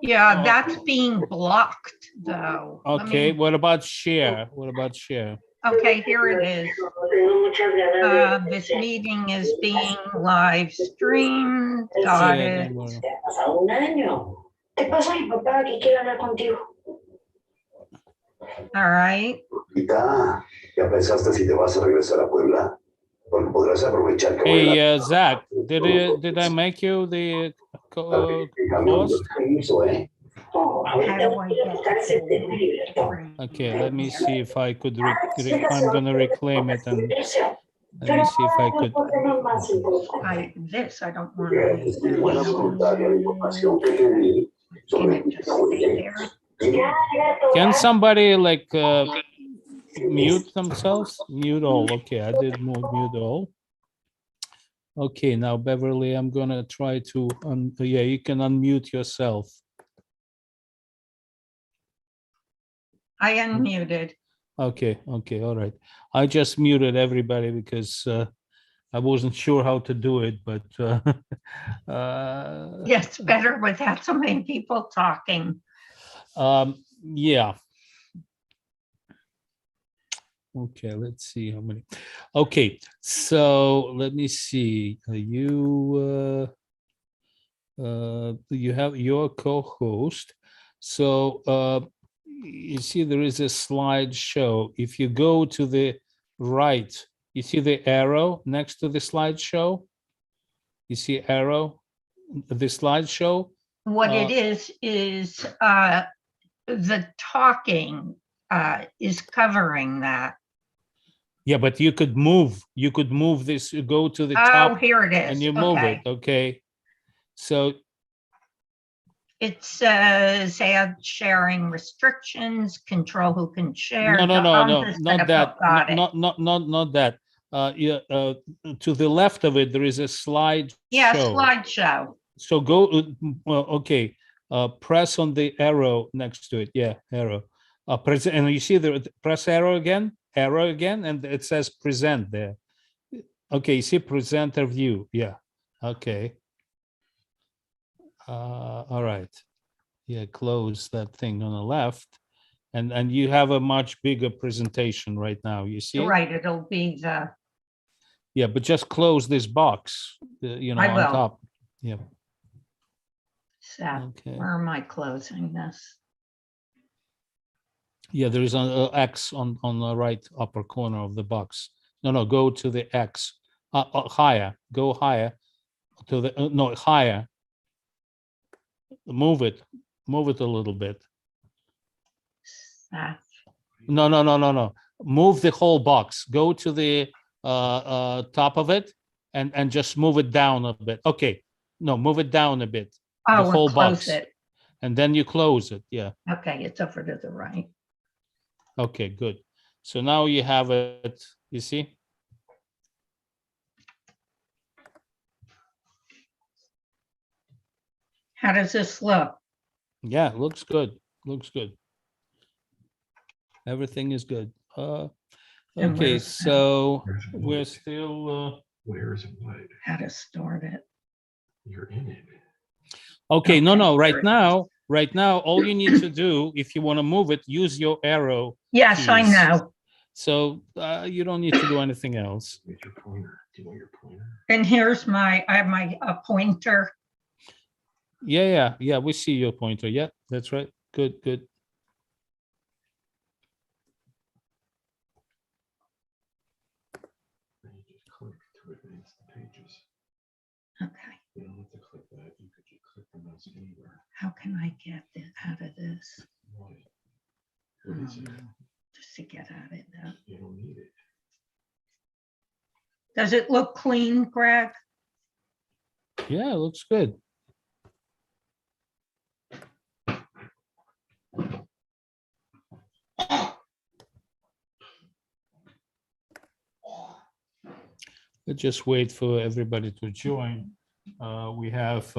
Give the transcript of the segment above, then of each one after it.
Yeah, that's being blocked though. Okay, what about share? What about share? Okay, here it is. This meeting is being live streamed. Got it. All right. Hey, Zach, did I make you the host? How do I get Okay, let me see if I could. I'm gonna reclaim it and let me see if I could. I don't want to lose that. Can it just stay there? Can somebody like mute themselves? Mute all. Okay, I did mute all. Okay, now Beverly, I'm gonna try to. Yeah, you can unmute yourself. I unmuted. Okay, all right. I just muted everybody because I wasn't sure how to do it, but Yes, better without so many people talking. Yeah. Okay, let's see how many. Okay, so let me see. You have your co-host. So you see there is a slideshow. If you go to the right, you see the arrow next to the slideshow? You see arrow, the slideshow? What it is the talking is covering that. Yeah, but you could move this, you go to the top. Oh, here it is. And you move it, okay? So it says add sharing restrictions, control who can share. No, not that. Not that. Yeah, to the left of it, there is a slide. Yeah, slideshow. So go. Okay. Press on the arrow next to it. Yeah, arrow. Press, and you see the press arrow again, and it says present there. Okay, you see presenter view. Yeah. Okay. All right. Yeah, close that thing on the left. And you have a much bigger presentation right now. You see? Right, it'll be the. Yeah, but just close this box, you know, I on will. top. Yeah. So, okay. Where am I closing this? Yeah, there is an X on the right upper corner of the box. No, go to the X. Higher. Go higher to the no higher. Move it a little bit. No. Move the whole box. Go to the top of it and just move it down a bit. Okay. No, move it down a bit. Oh, the whole close box. it. And then you close it. Yeah. Okay, it's over to the right. Okay, good. So now you have it, you see? How does this look? Yeah, looks good. Looks good. Everything is good. Okay, so we're still where's what? How to start it. You're in it. Okay, no, right now, all you need to do if you want to move it, use your arrow. Yes, keys. I know. So you don't need to do anything else. With your pointer. Do you want your pointer? And here's I have my pointer. Yeah, we see your pointer. Yeah, that's right. Good. Click to advance the pages. Okay. You don't have to click that. You could just click the mouse anywhere. How can I get out of this? What is it? Just to get out of it though. You don't need it. Does it look clean, Greg? Yeah, it looks good. Let's just wait for everybody to join. We have,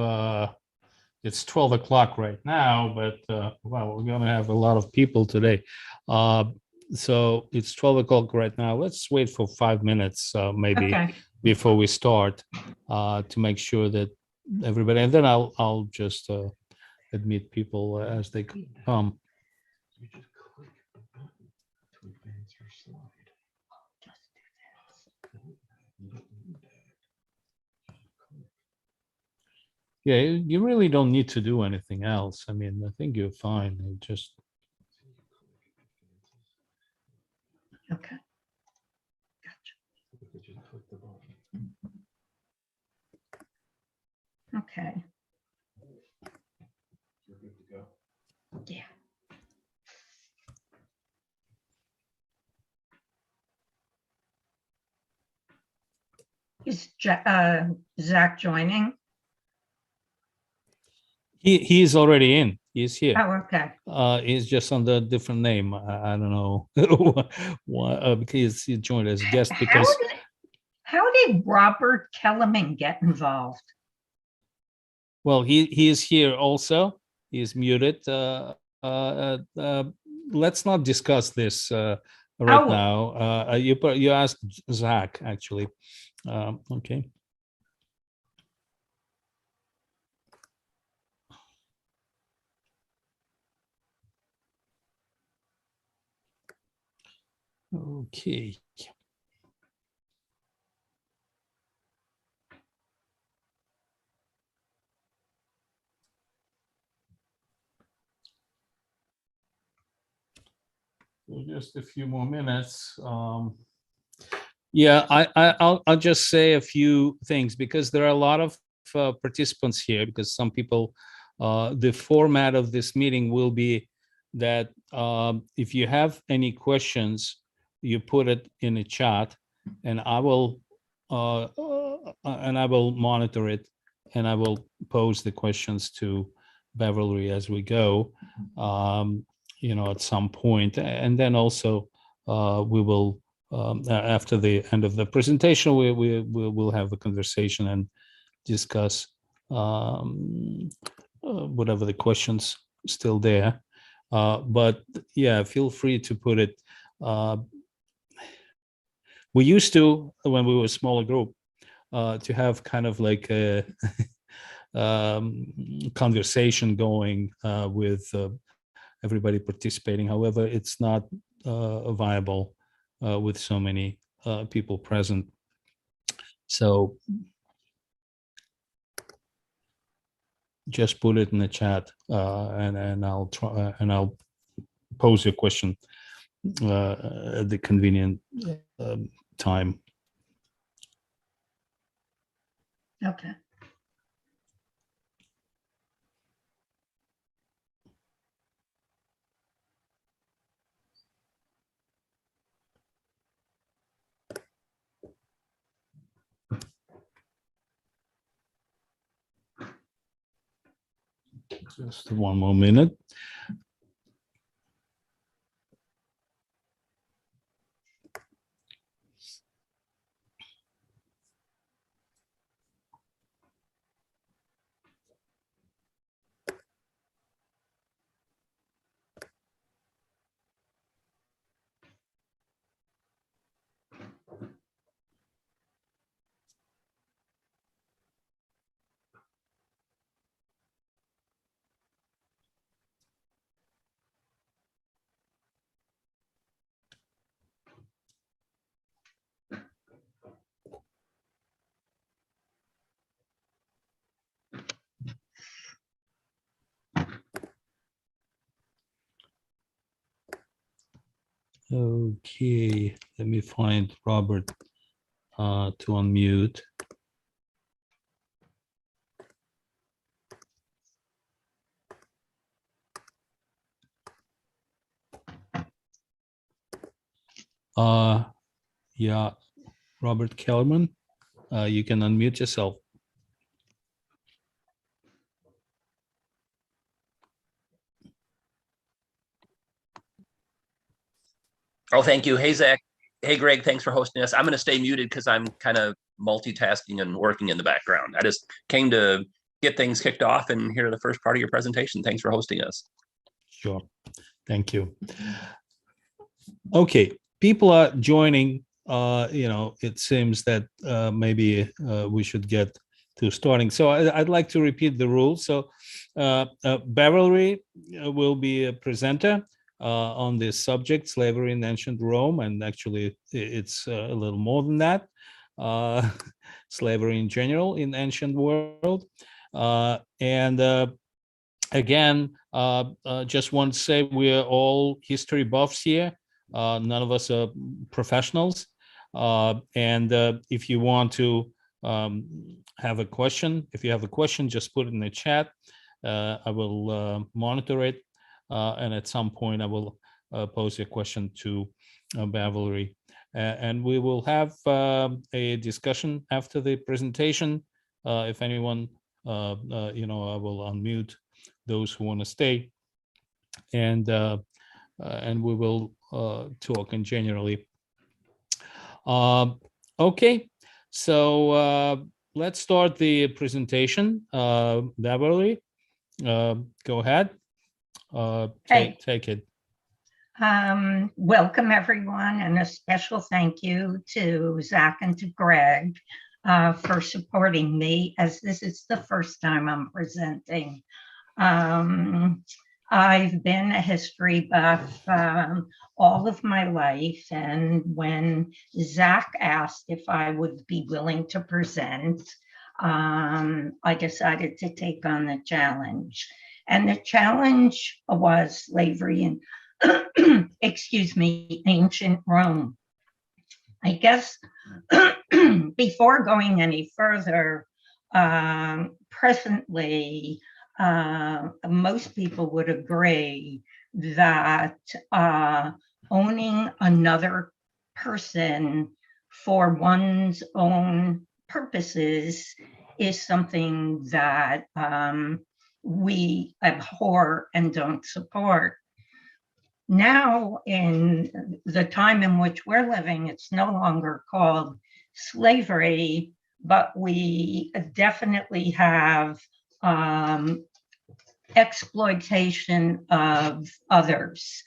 it's 12 o'clock right now, but well, we're gonna have a lot of people today. So it's 12 o'clock right now. Let's wait for 5 minutes maybe before we start to make sure that everybody, and then I'll just admit people as they come. You just click the button to advance your slide. You don't need that. Click. Yeah, you really don't need to do anything else. I mean, I think you're fine. Just Okay. You could just click the button. Okay. You're good to go. Yeah. Is Zach joining? he's already in. He's here. Oh, okay. He's just under a different name. I don't know why, because he joined as a guest. Because How did Robert Kellerman get involved? well, he is here also. He is muted. Let's not discuss this right now. You asked Zach actually. Okay. Okay. So just a few more minutes. Yeah, I'll just say a few things because there are a lot of participants here. Because some people, the format of this meeting will be that if you have any questions, you put it in the chat, and I will monitor it, and I will pose the questions to Beverly as we go. At some point, and then also we will after the end of the presentation, we will have a conversation and discuss whatever the questions still there. But yeah, feel free to put it. We used to, when we were a smaller group, to have kind of like a conversation going with everybody participating. However, it's not viable with so many people present. So just put it in the chat, and I'll try and I'll pose your question at the convenient time. Okay. Just one more minute. Okay, let me find Robert to unmute. Yeah, Robert Kellerman, you can unmute yourself. Oh, thank you. Hey, Zach. Hey, Greg. Thanks for hosting us. I'm going to stay muted because I'm kind of multitasking and working in the background. I just came to get things kicked off and hear the first part of your presentation. Thanks for hosting us. Sure. Thank you. Okay, people are joining. It seems that maybe we should get to starting. So I'd like to repeat the rules. So Beverly will be a presenter on this subject, slavery in ancient Rome, and actually it's a little more than that, slavery in general in ancient world. And again, just want to say we're all history buffs here. None of us are professionals. And if you want to have a question, if you have a question, just put it in the chat. I will monitor it. And at some point, I will pose a question to Beverly. And we will have a discussion after the presentation. If anyone, I will unmute those who want to stay, and we will talk in generally. Okay, so let's start the presentation. Beverly, go ahead. Take it. Welcome everyone, and a special thank you to Zach and to Greg for supporting me, as this is the first time I'm presenting. I've been a history buff all of my life, and when Zach asked if I would be willing to present, I decided to take on the challenge. And the challenge was slavery in, excuse me, ancient Rome. I guess before going any further, presently, most people would agree that owning another person for one's own purposes is something that we abhor and don't support. Now, in the time in which we're living, it's no longer called slavery, but we definitely have exploitation of others.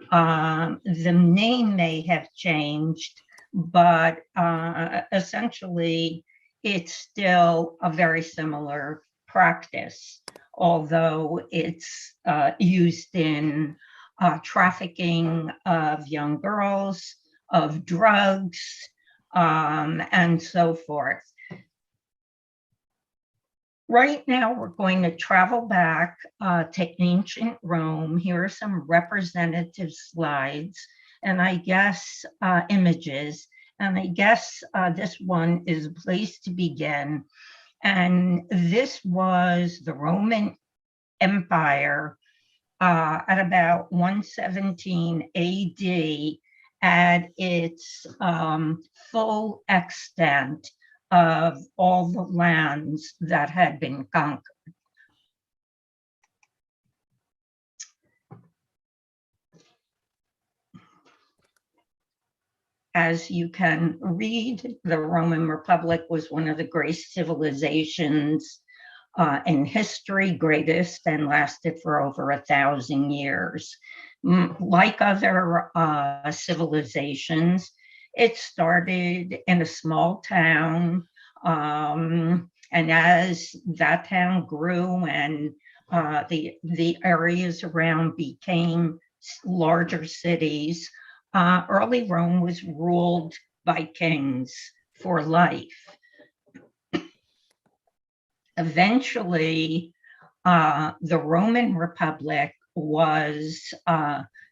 The name may have changed, but essentially it's still a very similar practice, although it's used in trafficking of young girls, of drugs, and so forth. Right now, we're going to travel back to ancient Rome. Here are some representative slides, and I guess images. And I guess this one is a place to begin. And this was the Roman Empire at about 117 AD at its full extent of all the lands that had been conquered. As you can read, the Roman Republic was one of the great civilizations in history, greatest, and lasted for over 1,000 years. Like other civilizations, it started in a small town, and as that town grew and the areas around became larger cities, early Rome was ruled by kings for life. Eventually, the Roman Republic was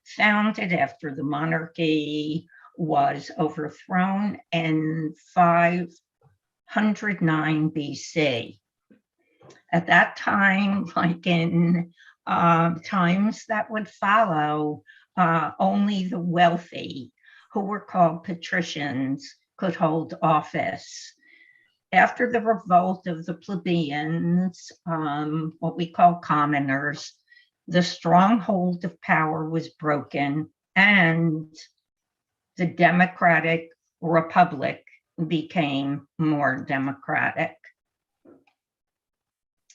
founded after the monarchy was overthrown in 509 BC. At that time, like in times that would follow, only the wealthy, who were called patricians, could hold office. After the revolt of the plebeians, what we call commoners, the stronghold of power was broken and the democratic republic became more democratic.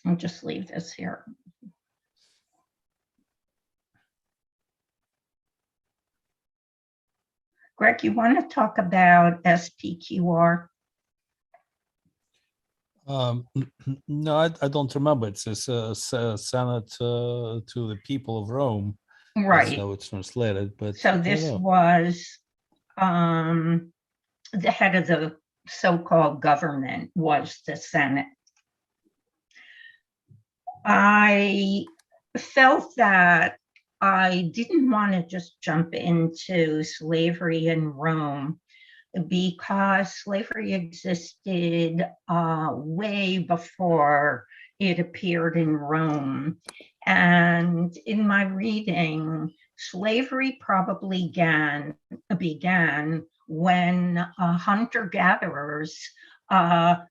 I'll just leave this here. Greg, you want to talk about SPQR? No, I don't remember. It says Senate to the people of Rome. That's Right. how it's translated. But So I don't this know. was the head of the so-called government was the Senate. I felt that I didn't want to just jump into slavery in Rome because slavery existed way before it appeared in Rome. And in my reading, slavery probably began when hunter-gatherers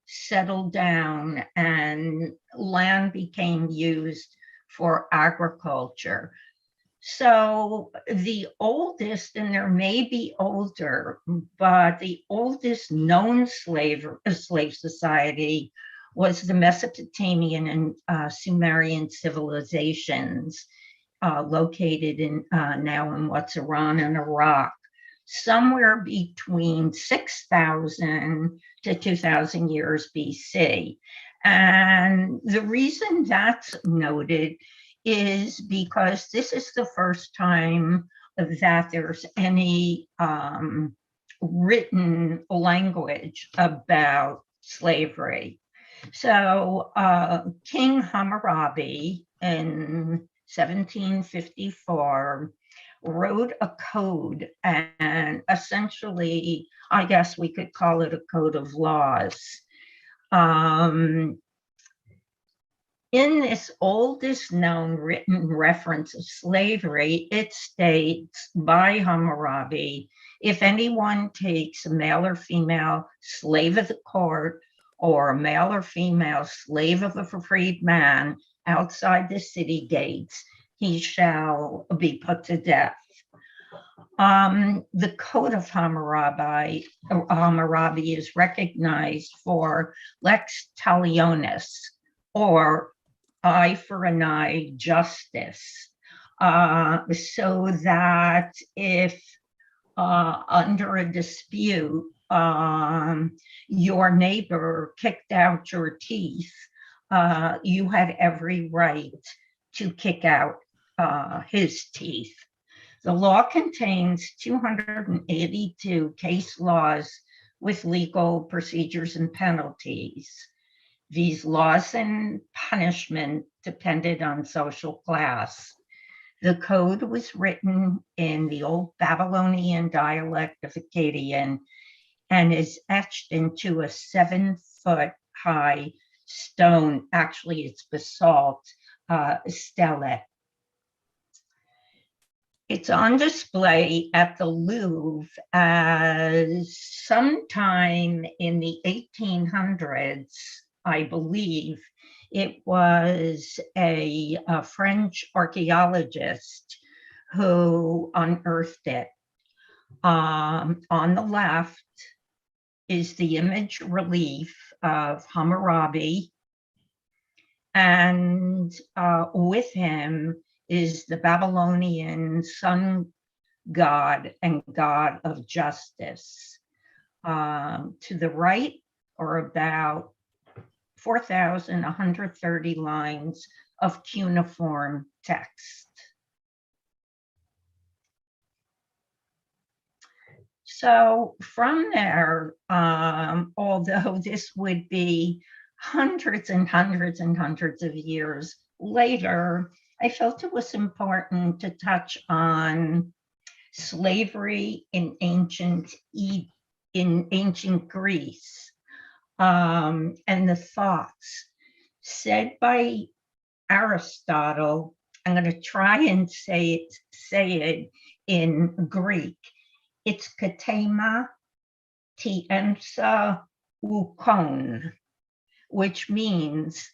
settled down and land became used for agriculture. So the oldest, and there may be older, but the oldest known slave society was the Mesopotamian and Sumerian civilizations located in now in what's Iran and Iraq, somewhere between 6,000 to 2,000 years BC. And the reason that's noted is because this is the first time that there's any written language about slavery. So King Hammurabi in 1754 wrote a code, and essentially, I guess we could call it a code of laws. In this oldest known written reference of slavery, it states by Hammurabi, if anyone takes a male or female slave of the court or a male or female slave of a freed man outside the city gates, he shall be put to death. The Code of Hammurabi is recognized for lex talionis, or eye for an eye justice, so that if under a dispute, your neighbor kicked out your teeth, you had every right to kick out his teeth. The law contains 282 case laws with legal procedures and penalties. These laws and punishment depended on social class. The code was written in the old Babylonian dialect of Akkadian and is etched into a 7-foot high stone, actually it's basalt, stele. It's on display at the Louvre as sometime in the 1800s, I believe. It was a French archaeologist who unearthed it. On the left is the image relief of Hammurabi, and with him is the Babylonian sun god and god of justice. To the right are about 4,130 lines of cuneiform text. So from there, although this would be hundreds and hundreds and hundreds of years later, I felt it was important to touch on slavery in ancient Greece, and the thoughts said by Aristotle. I'm going to try and say it in Greek. It's katema tiensa ukon, which means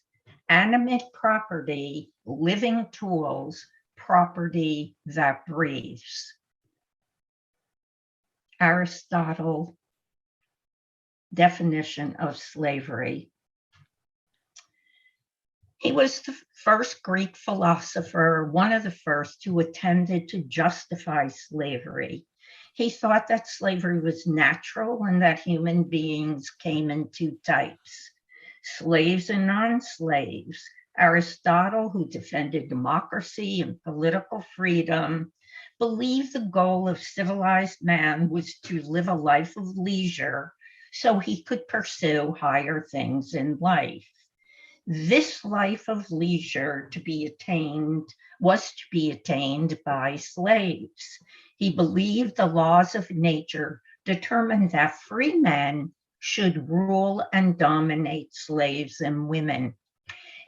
animate property, living tools, property that breathes. Aristotle definition of slavery. He was the first Greek philosopher, one of the first who attempted to justify slavery. He thought that slavery was natural and that human beings came in two types: slaves and non-slaves. Aristotle, who defended democracy and political freedom, believed the goal of civilized man was to live a life of leisure so he could pursue higher things in life. This life of leisure was to be attained by slaves. He believed the laws of nature determined that free men should rule and dominate slaves and women.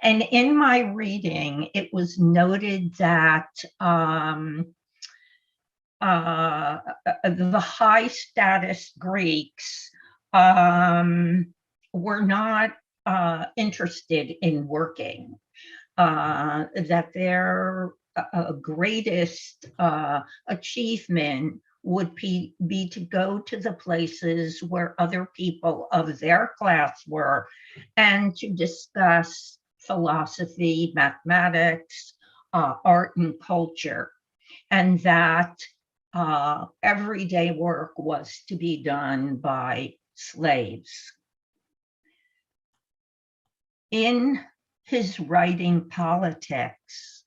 And in my reading, it was noted that the high status Greeks were not interested in working, that their greatest achievement would be to go to the places where other people of their class were and to discuss philosophy, mathematics, art, and culture, and that everyday work was to be done by slaves. In his writing Politics,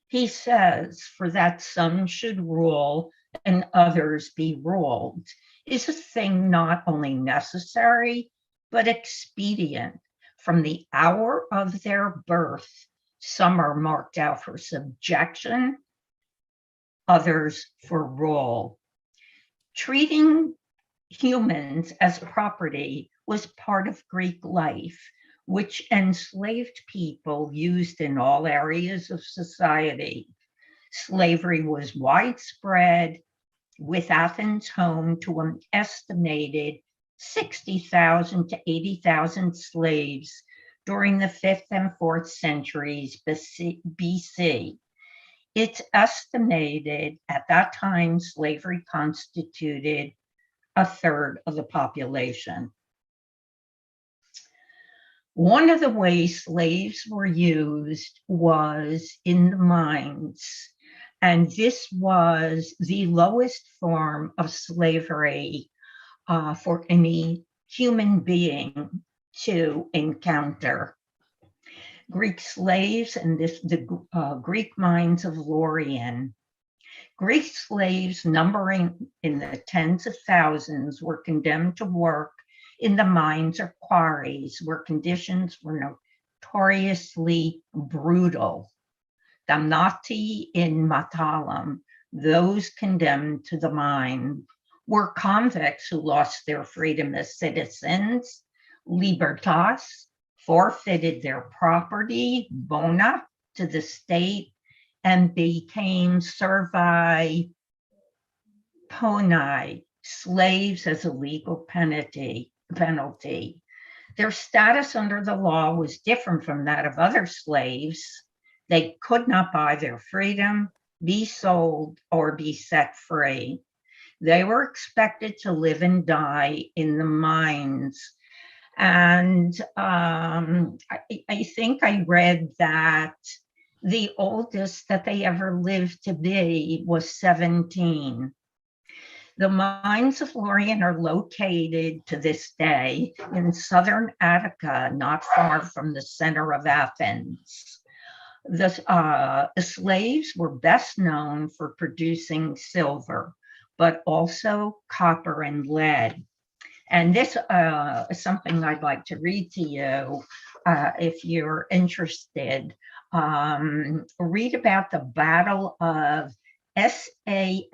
he says, "For that some should rule and others be ruled is a thing not only necessary, but expedient. From the hour of their birth, some are marked out for subjection, others for rule." Treating humans as property was part of Greek life, which enslaved people used in all areas of society. Slavery was widespread, with Athens home to an estimated 60,000 to 80,000 slaves during the 5th and 4th centuries BC. It's estimated at that time slavery constituted a third of the population. One of the ways slaves were used was in the mines, and this was the lowest form of slavery for any human being to encounter. Greek slaves and the Greek mines of Lorien. Greek slaves numbering in the tens of thousands were condemned to work in the mines or quarries where conditions were notoriously brutal. Damnati in Matalam, those condemned to the mine, were convicts who lost their freedom as citizens, libertas, forfeited their property, bona, to the state, and became servile poni, slaves as a legal penalty. Their status under the law was different from that of other slaves. They could not buy their freedom, be sold, or be set free. They were expected to live and die in the mines. And I think I read that the oldest that they ever lived to be was 17. The mines of Lorien are located to this day in southern Attica, not far from the center of Athens. The slaves were best known for producing silver, but also copper and lead. And this is something I'd like to read to you if you're interested. Read about the Battle of Salamis.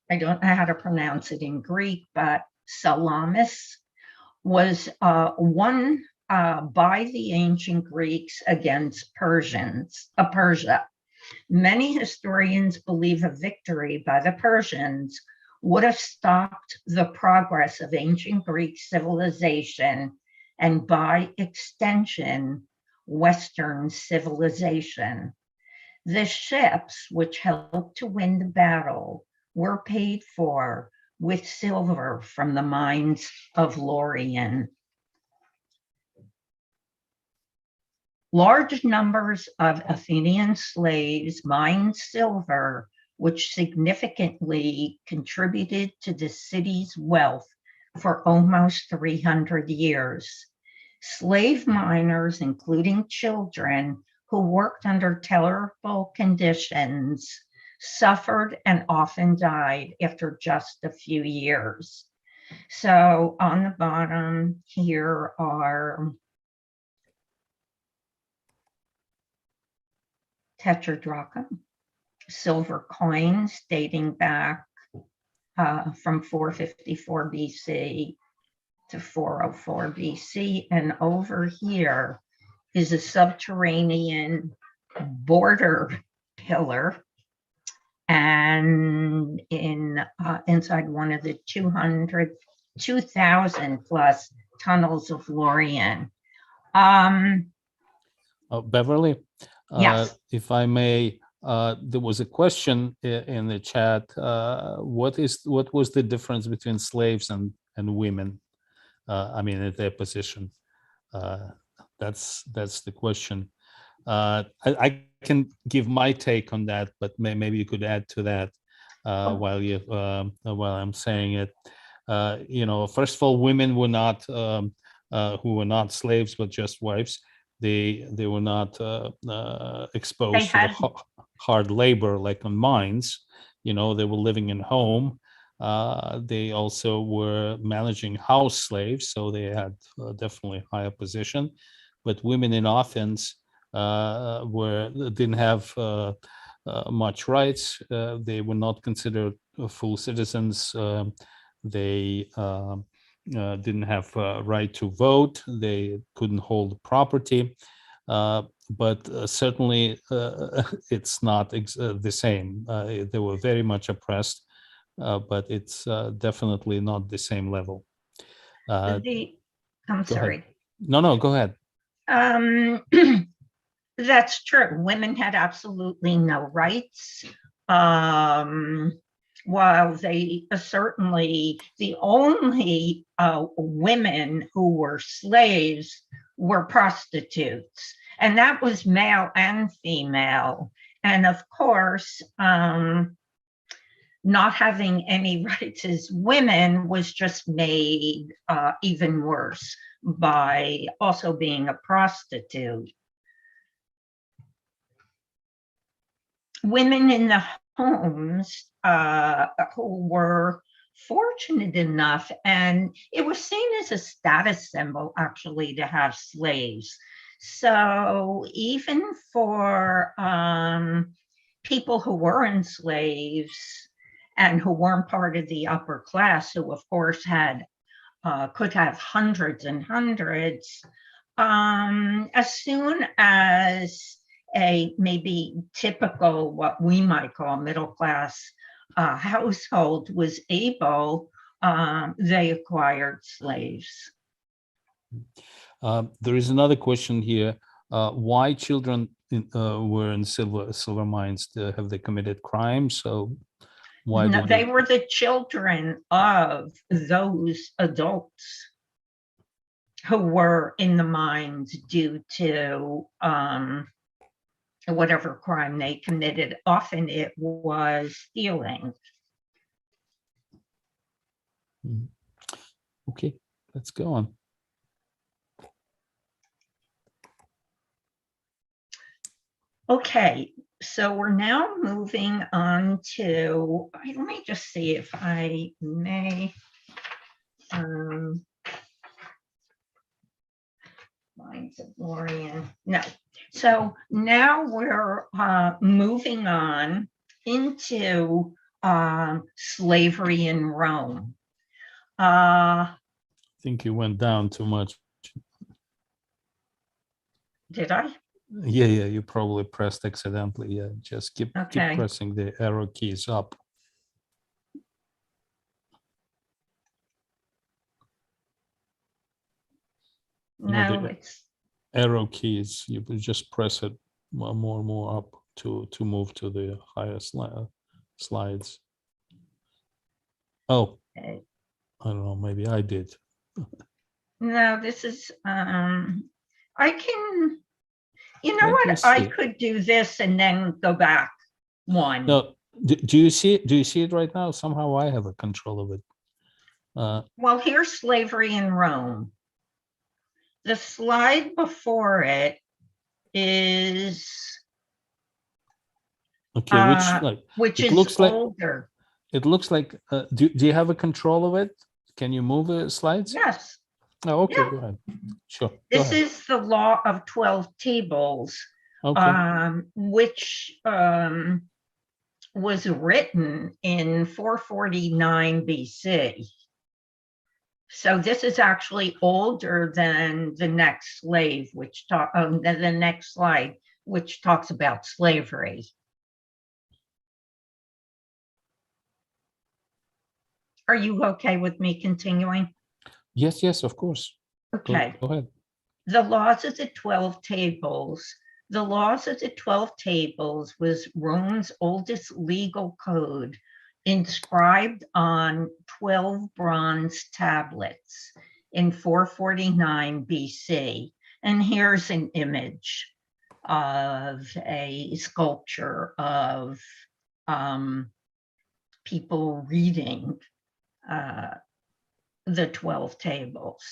I don't know how to pronounce it in Greek, but Salamis was won by the ancient Greeks against Persia. Many historians believe a victory by the Persians would have stopped the progress of ancient Greek civilization and, by extension, Western civilization. The ships which helped to win the battle were paid for with silver from the mines of Lorien. Large numbers of Athenian slaves mined silver, which significantly contributed to the city's wealth for almost 300 years. Slave miners, including children who worked under terrible conditions, suffered and often died after just a few years. So on the bottom here are tetradrachm, silver coins dating back from 454 BC to 404 BC. And over here is a subterranean border pillar. And inside one of the 2,000 plus tunnels of Lorien. Beverly, Yes. if I may, there was a question in the chat. What was the difference between slaves and women? I mean, at their position. That's the question. I can give my take on that, but maybe you could add to that while I'm saying it. First of all, women were not who were not slaves but just wives. They were not exposed to the hard labor like on mines. They were living in home. They also were managing house slaves, so they had definitely higher position. But women in offense didn't have much rights. They were not considered full citizens. They didn't have right to vote. They couldn't hold property. But certainly it's not the same. They were very much oppressed, but it's definitely not the same level. I'm sorry. Ahead. No, go ahead. That's true. Women had absolutely no rights. While they certainly, the only women who were slaves were prostitutes, and that was male and female. And of course, not having any rights as women was just made even worse by also being a prostitute. Women in the homes who were fortunate enough, and it was seen as a status symbol actually to have slaves. So even for people who weren't slaves and who weren't part of the upper class, who of course could have hundreds and hundreds, as soon as a maybe typical, what we might call middle class household was able, they acquired slaves. There is another question here. Why children were in silver mines? Have they committed crimes? So why no, they were the children of those adults who were in the mines due to whatever crime they committed. Often it was stealing. Okay, let's go on. Okay, so we're now moving on to, let me just see if I may. Lines of Lorien. No. So now we're moving on into slavery in Rome. I think you went down too much. Did I? Yeah, you probably pressed accidentally. Yeah, just keep pressing the arrow keys up. No, it's arrow keys. You just press it more and more up to move to the higher slides. Oh, okay. I don't know. Maybe I did. No, this is. I can. You know what? I could do this and then go back one. No, do you see it? Do you see it right now? Somehow I have a control of it. Well, here's slavery in Rome. The slide before it is, Okay, which it is looks like older. it looks like. Do you have a control of it? Can you move the slides? Yes, Oh, okay. Yeah. Go ahead. Sure. Go this ahead. is the Law of 12 Tables, Okay. which was written in 449 BC. So this is actually older than the next slave, the next slide, which talks about slavery. Are you okay with me continuing? Yes. Yes. Of course. Okay. Go ahead. The laws of the 12 tables. The laws of the 12 tables was Rome's oldest legal code, inscribed on 12 bronze tablets in 449 BC. And here's an image of a sculpture of people reading the 12 tables.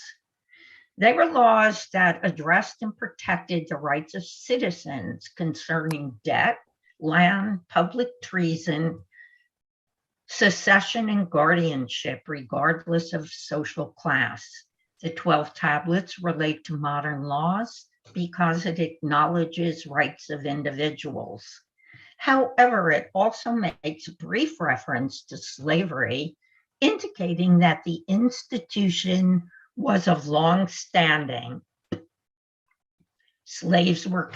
They were laws that addressed and protected the rights of citizens concerning debt, land, public treason, succession, and guardianship, regardless of social class. The 12 tablets relate to modern laws because it acknowledges rights of individuals. However, it also makes brief reference to slavery, indicating that the institution was of long standing. Slaves were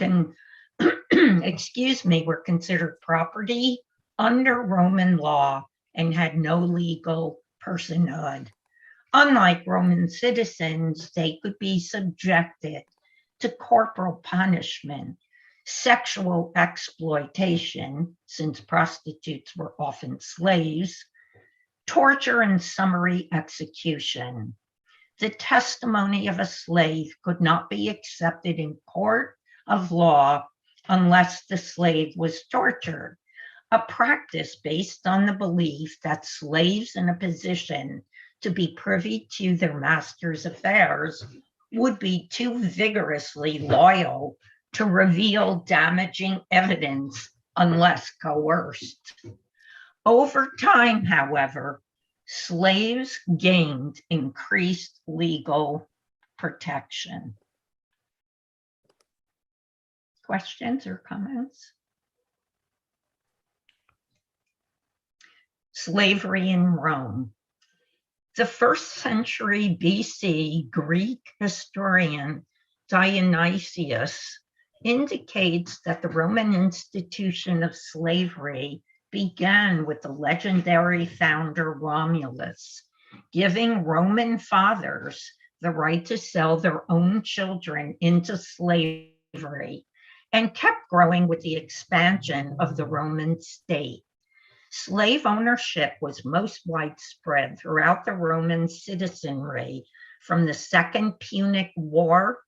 were considered property under Roman law and had no legal personhood. Unlike Roman citizens, they could be subjected to corporal punishment, sexual exploitation, since prostitutes were often slaves, torture, and summary execution. The testimony of a slave could not be accepted in court of law unless the slave was tortured, a practice based on the belief that slaves in a position to be privy to their master's affairs would be too vigorously loyal to reveal damaging evidence unless coerced. Over time, however, slaves gained increased legal protection. Questions or comments? Slavery in Rome. The 1st century BC Greek historian Dionysius indicates that the Roman institution of slavery began with the legendary founder Romulus, giving Roman fathers the right to sell their own children into slavery, and kept growing with the expansion of the Roman state. Slave ownership was most widespread throughout the Roman citizenry from the Second Punic War,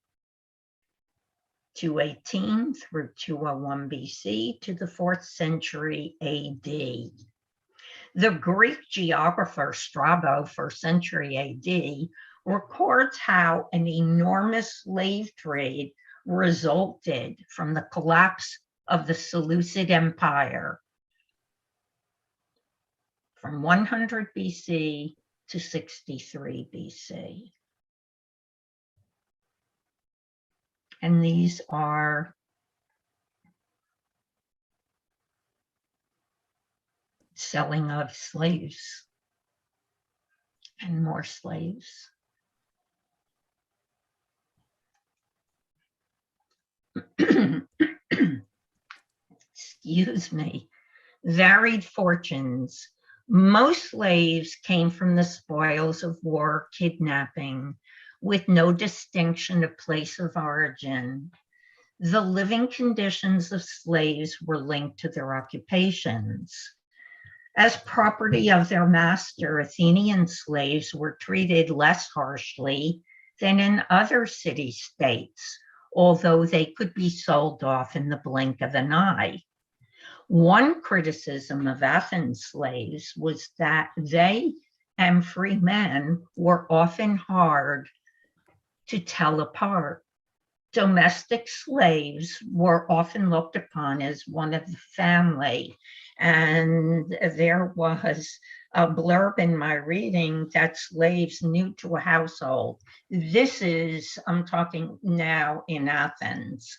218 through 201 BC, to the 4th century AD. The Greek geographer Strabo, 1st century AD, records how an enormous slave trade resulted from the collapse of the Seleucid Empire from 100 BC to 63 BC. And these are selling of slaves and more slaves. Excuse me. Varied fortunes. Most slaves came from the spoils of war, kidnapping, with no distinction of place of origin. The living conditions of slaves were linked to their occupations. As property of their master, Athenian slaves were treated less harshly than in other city-states, although they could be sold off in the blink of an eye. One criticism of Athens slaves was that they and free men were often hard to tell apart. Domestic slaves were often looked upon as one of the family. And there was a blurb in my reading that slaves new to a household, this is, I'm talking now in Athens,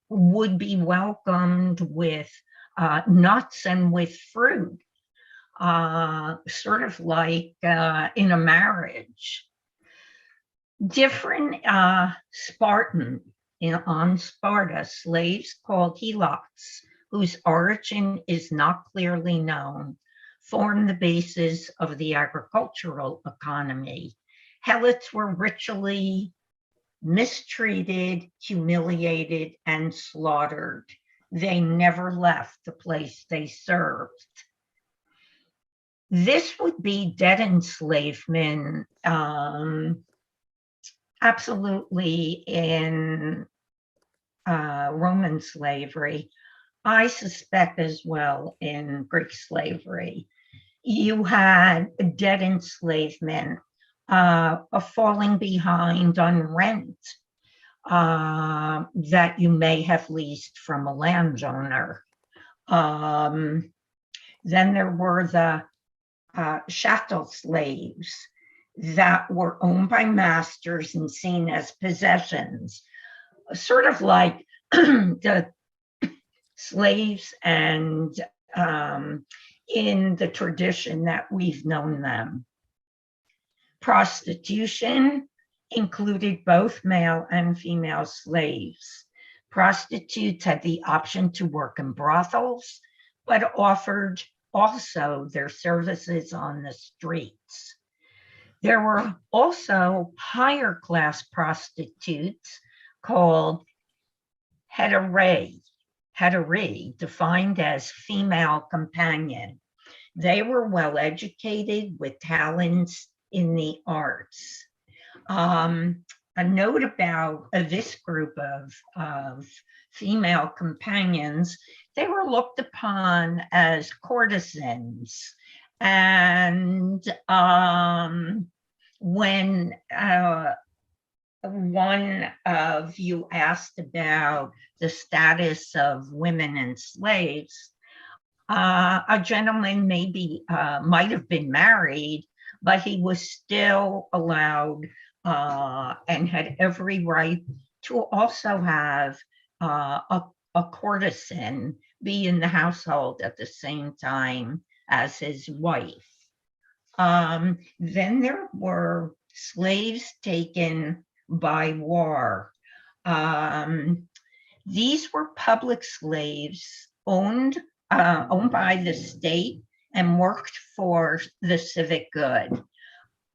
would be welcomed with nuts and with fruit, sort of like in a marriage. Different Spartan on Sparta, slaves called helots, whose origin is not clearly known, form the basis of the agricultural economy. Helots were ritually mistreated, humiliated, and slaughtered. They never left the place they served. This would be debt enslavement, absolutely in Roman slavery. I suspect as well in Greek slavery. You had debt enslavement, a falling behind on rent that you may have leased from a landowner. Then there were the chattel slaves that were owned by masters and seen as possessions, sort of like the slaves and in the tradition that we've known them. Prostitution included both male and female slaves. Prostitutes had the option to work in brothels, but offered also their services on the streets. There were also higher class prostitutes called heterae, defined as female companion. They were well educated with talents in the arts. A note about this group of female companions, they were looked upon as courtesans. And when one of you asked about the status of women and slaves, a gentleman maybe might have been married, but he was still allowed and had every right to also have a courtesan be in the household at the same time as his wife. Then there were slaves taken by war. These were public slaves owned by the state and worked for the civic good.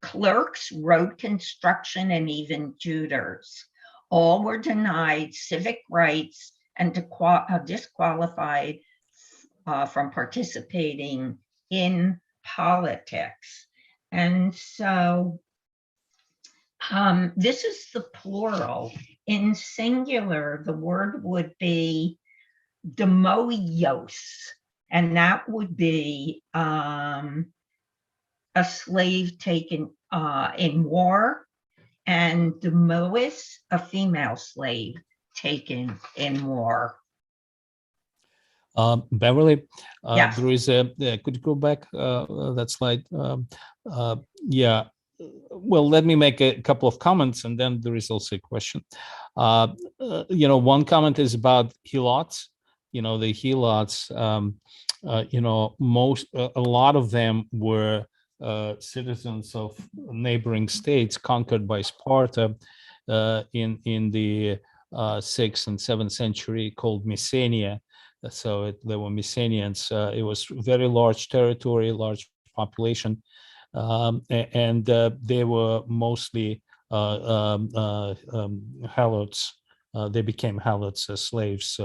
Clerks, road construction, and even tutors all were denied civic rights and disqualified from participating in politics. And so this is the plural. In singular, the word would be demoios, and that would be a slave taken in war, and demois, a female slave taken in war. Beverly, Yes. there is could you go back that slide? Yeah. Well, let me make a couple of comments, and then there is also a question. One comment is about helots. The helots. A lot of them were citizens of neighboring states conquered by Sparta in the 6th and 7th century, called Messenia. So they were Messenians. It was very large territory, large population. And they were mostly helots. They became helots as slaves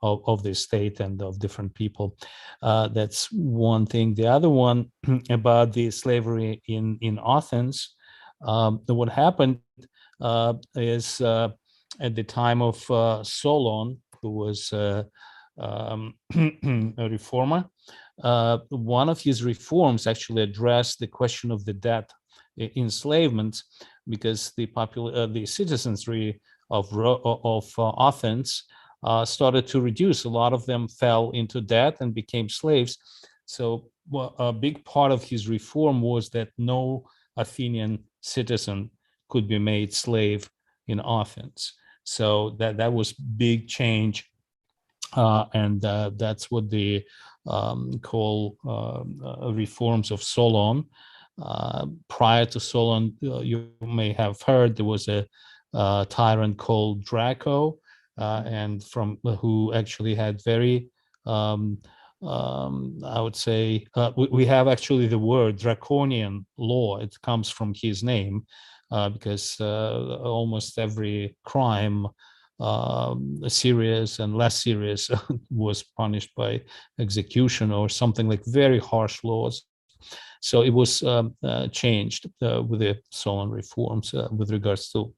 of the state and of different people. That's one thing. The other one about the slavery in Athens, what happened is at the time of Solon, who was a reformer, one of his reforms actually addressed the question of the debt enslavement, because the citizenry of Athens started to reduce. A lot of them fell into debt and became slaves. So a big part of his reform was that no Athenian citizen could be made slave in Athens. So that was big change, and that's what they call reforms of Solon. Prior to Solon, you may have heard there was a tyrant called Draco, and who actually had very I would say we have actually the word draconian law. It comes from his name, because almost every crime, serious and less serious, was punished by execution or something, like very harsh laws. So it was changed with the Solon reforms with regards to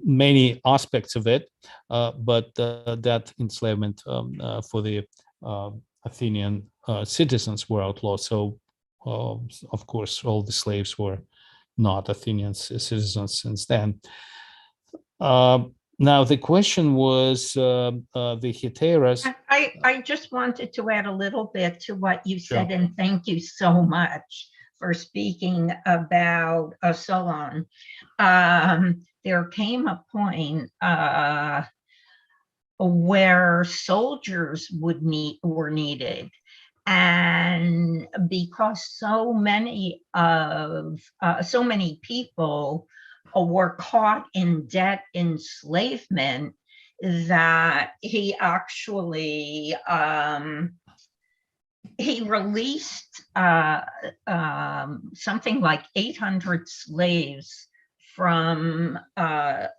many aspects of it, but that enslavement for the Athenian citizens were outlawed. So, of course, all the slaves were not Athenian citizens since then. Now, the question was the heteras. I just wanted to add a little bit to what you said, Sure. and thank you so much for speaking about Solon. There came a point where soldiers were needed, and because so many people were caught in debt enslavement, that he actually he released something like 800 slaves from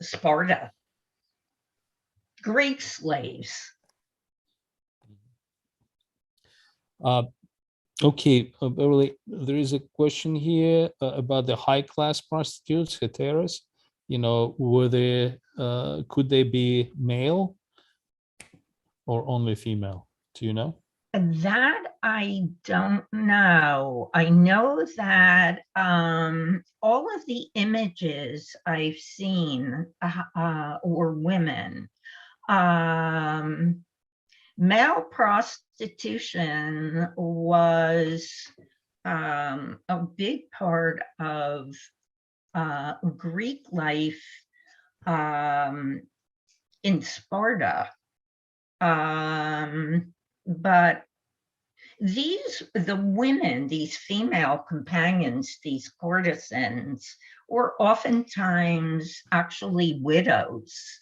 Sparta, Greek slaves. Okay, Beverly, there is a question here about the high-class prostitutes, heteros. Were they, could they be male or only female? Do you know? That I don't know. I know that all of the images I've seen were women. Male prostitution was a big part of Greek life in Sparta. But the women, these female companions, these courtesans, were oftentimes actually widows.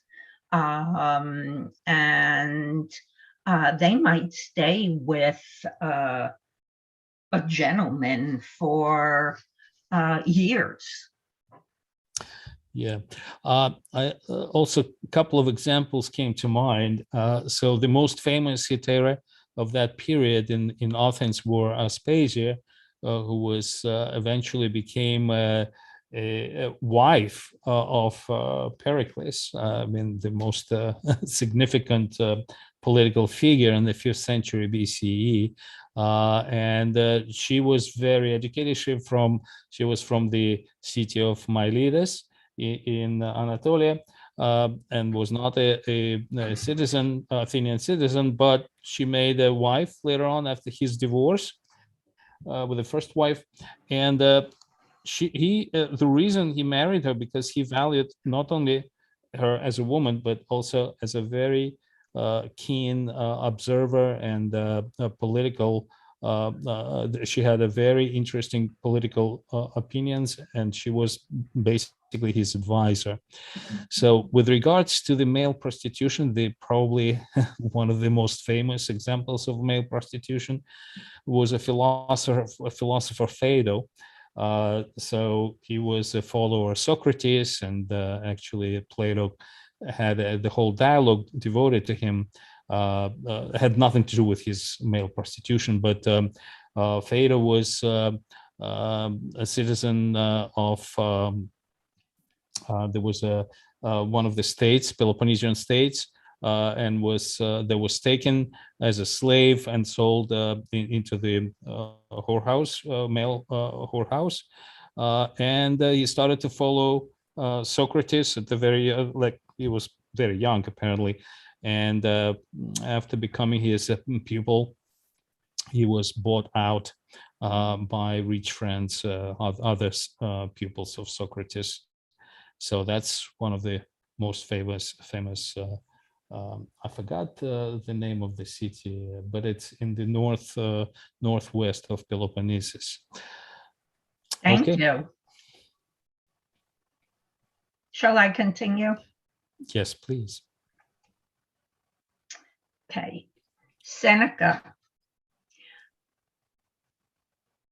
And they might stay with a gentleman for years. Yeah, I also a couple of examples came to mind. So the most famous hetera of that period in Athens were Aspasia, who was eventually became a wife of Pericles. I mean, the most significant political figure in the 5th century BCE. And she was very educated. She was from the city of Miletus in Anatolia, and was not a citizen, Athenian citizen, but she made a wife later on after his divorce with the first wife. And the reason he married her, because he valued not only her as a woman, but also as a very keen observer and political. She had a very interesting political opinions, and she was basically his advisor. So with regards to the male prostitution, probably one of the most famous examples of male prostitution was a philosopher Phaedo. So he was a follower of Socrates, and actually Plato had the whole dialogue devoted to him. Had nothing to do with his male prostitution, but Phaedo was a citizen of there was one of the states, Peloponnesian states, and was taken as a slave and sold into the whorehouse, male whorehouse, and he started to follow Socrates at the very like he was very young apparently, and after becoming his pupil, he was bought out by rich friends, other pupils of Socrates. So that's one of the most famous. I forgot the name of the city, but it's in the northwest of Peloponnesus. Thank Okay. you. Shall I continue? Yes, please. Okay. Seneca,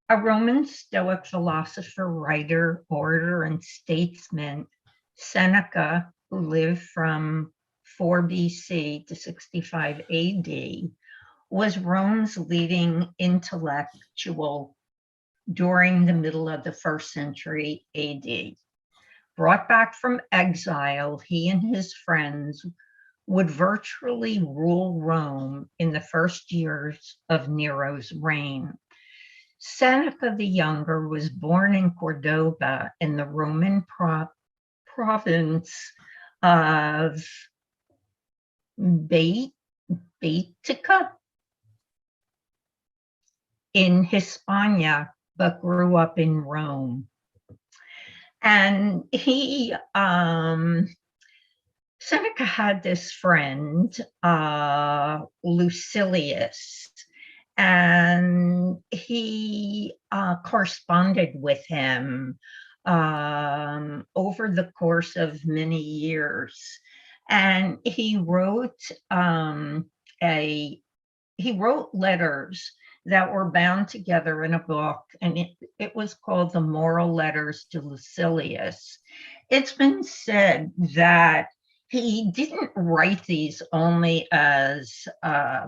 a Roman Stoic philosopher, writer, orator, and statesman, Seneca, who lived from 4 BC to 65 AD, was Rome's leading intellectual during the middle of the 1st century AD. Brought back from exile, he and his friends would virtually rule Rome in the first years of Nero's reign. Seneca the Younger was born in Cordoba in the Roman province of Baetica in Hispania, but grew up in Rome. And Seneca had this friend, Lucilius, and he corresponded with him over the course of many years. And he wrote letters that were bound together in a book, and it was called The Moral Letters to Lucilius. It's been said that he didn't write these only as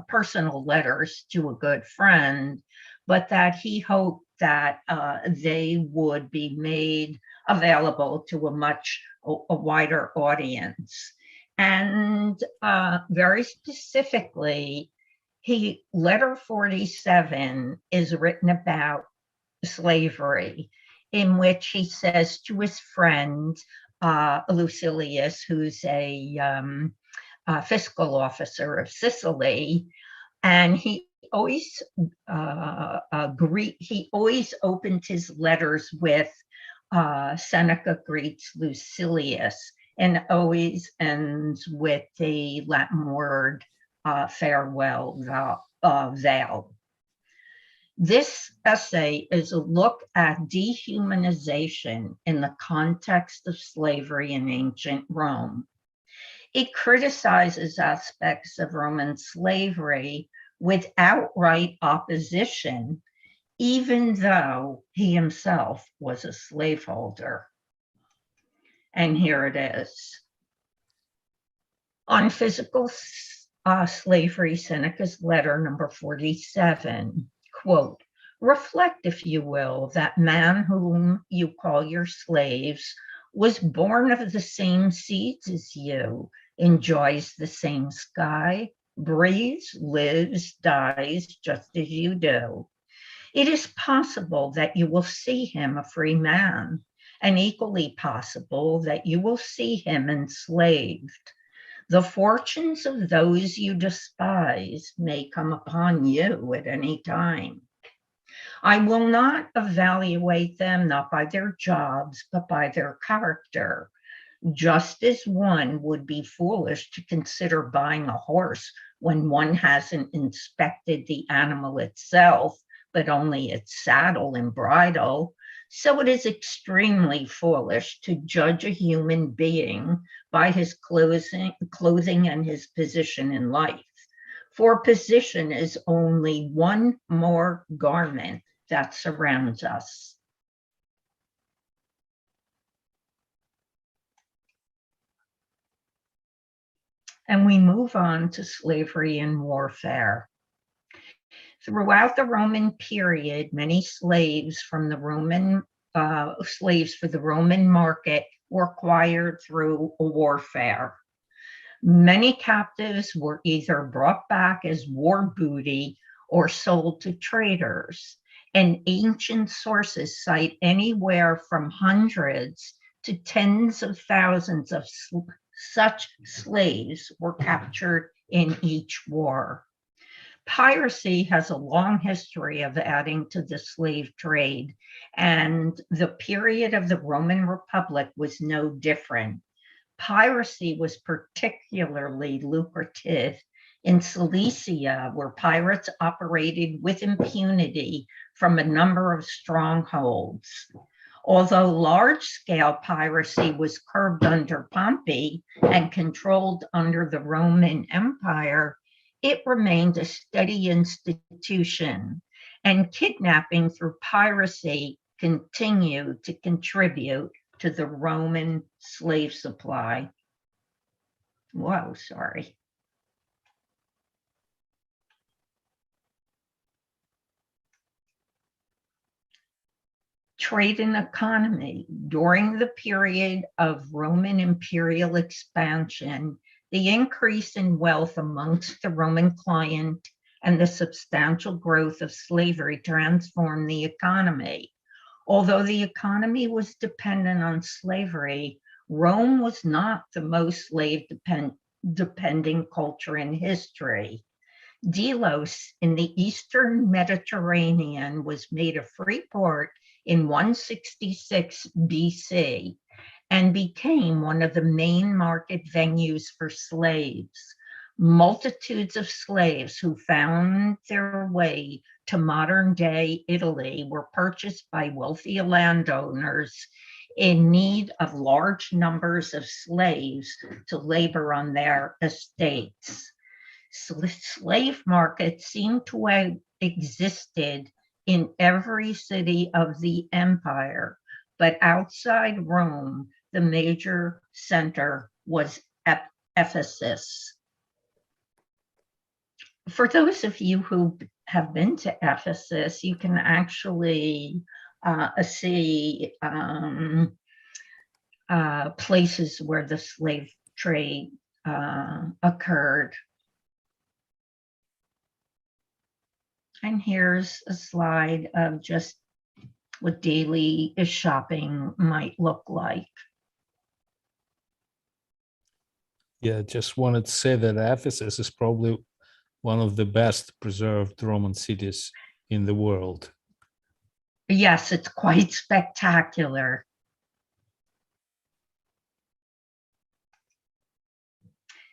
personal letters to a good friend, but that he hoped that they would be made available to a wider audience. And very specifically, letter 47 is written about slavery, in which he says to his friend, Lucilius, who's a fiscal officer of Sicily, and he always opened his letters with Seneca greets Lucilius, and always ends with the Latin word farewell, val. This essay is a look at dehumanization in the context of slavery in ancient Rome. It criticizes aspects of Roman slavery with outright opposition, even though he himself was a slaveholder. And here it is. On physical slavery, Seneca's letter number 47, quote, reflect, if you will, that man whom you call your slaves was born of the same seeds as you, enjoys the same sky, breathes, lives, dies, just as you do. It is possible that you will see him a free man, and equally possible that you will see him enslaved. The fortunes of those you despise may come upon you at any time. I will not evaluate them not by their jobs, but by their character, just as one would be foolish to consider buying a horse when one hasn't inspected the animal itself, but only its saddle and bridle. So it is extremely foolish to judge a human being by his clothing and his position in life. For position is only one more garment that surrounds us. And we move on to slavery and warfare. Throughout the Roman period, many slaves for the Roman market were acquired through warfare. Many captives were either brought back as war booty or sold to traders, and ancient sources cite anywhere from hundreds to tens of thousands of such slaves were captured in each war. Piracy has a long history of adding to the slave trade, and the period of the Roman Republic was no different. Piracy was particularly lucrative in Cilicia, where pirates operated with impunity from a number of strongholds. Although large-scale piracy was curbed under Pompey and controlled under the Roman Empire, it remained a steady institution, and kidnapping through piracy continued to contribute to the Roman slave supply. Whoa, sorry. Trade and economy. During the period of Roman imperial expansion, the increase in wealth amongst the Roman client and the substantial growth of slavery transformed the economy. Although the economy was dependent on slavery, Rome was not the most slave-dependent culture in history. Delos in the Eastern Mediterranean was made a free port in 166 BC and became one of the main market venues for slaves. Multitudes of slaves who found their way to modern-day Italy were purchased by wealthy landowners in need of large numbers of slaves to labor on their estates. Slave markets seem to have existed in every city of the empire, but outside Rome, the major center was Ephesus. For those of you who have been to Ephesus, you can actually see places where the slave trade occurred. And here's a slide of just what daily shopping might look like. Yeah, just wanted to say that Ephesus is probably one of the best preserved Roman cities in the world. Yes, it's quite spectacular.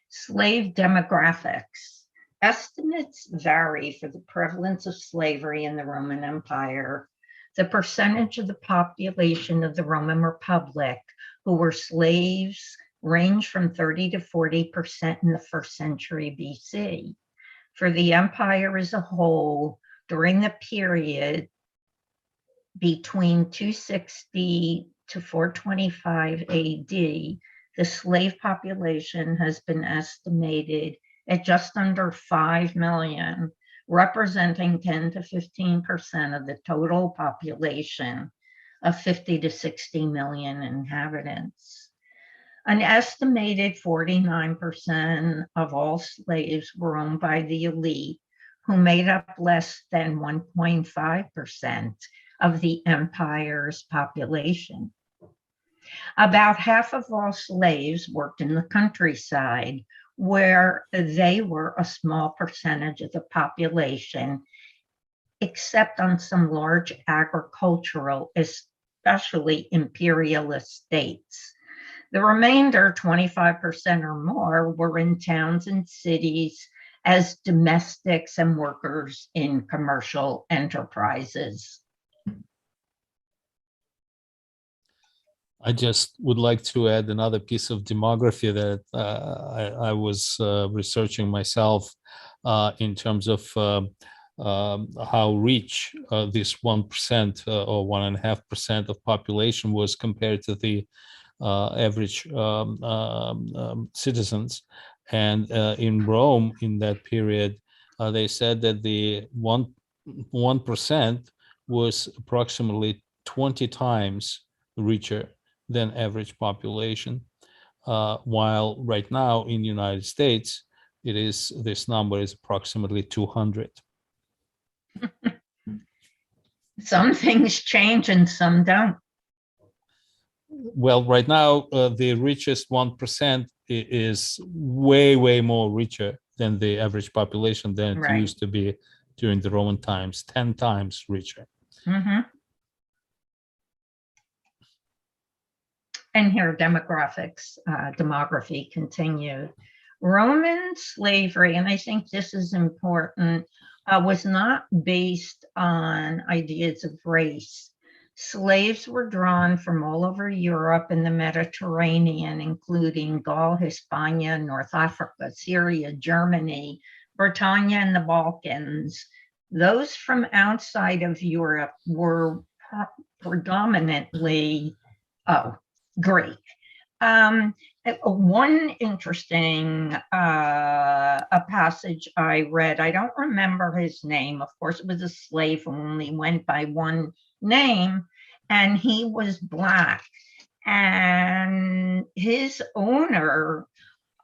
Slave demographics. Estimates vary for the prevalence of slavery in the Roman Empire. The percentage of the population of the Roman Republic who were slaves ranged from 30 to 40% in the first century BC. For the empire as a whole, during the period between 260 to 425 AD, the slave population has been estimated at just under 5 million, representing 10 to 15% of the total population of 50 to 60 million inhabitants. An estimated 49% of all slaves were owned by the elite, who made up less than 1.5% of the empire's population. About half of all slaves worked in the countryside, where they were a small percentage of the population, except on some large agricultural, especially imperial estates. The remainder, 25% or more, were in towns and cities as domestics and workers in commercial enterprises. I just would like to add another piece of demography that I was researching myself in terms of how rich this 1% or 1.5% of population was compared to the average citizens. And in Rome, in that period, they said that the 1% was approximately 20 times richer than average population. while right now in the United States, this number is approximately 200. Some things change and some don't. Well, right now, the richest 1% is way more richer than the average population than it Right. used to be during the Roman times, 10 times richer. Mhm. And here, demography continued. Roman slavery, and I think this is important, was not based on ideas of race. Slaves were drawn from all over Europe and the Mediterranean, including Gaul, Hispania, North Africa, Syria, Germany, Britannia, and the Balkans. Those from outside of Europe were predominantly Greek. One interesting a passage I read, I don't remember his name. Of course, it was a slave who only went by one name, and he was Black. And his owner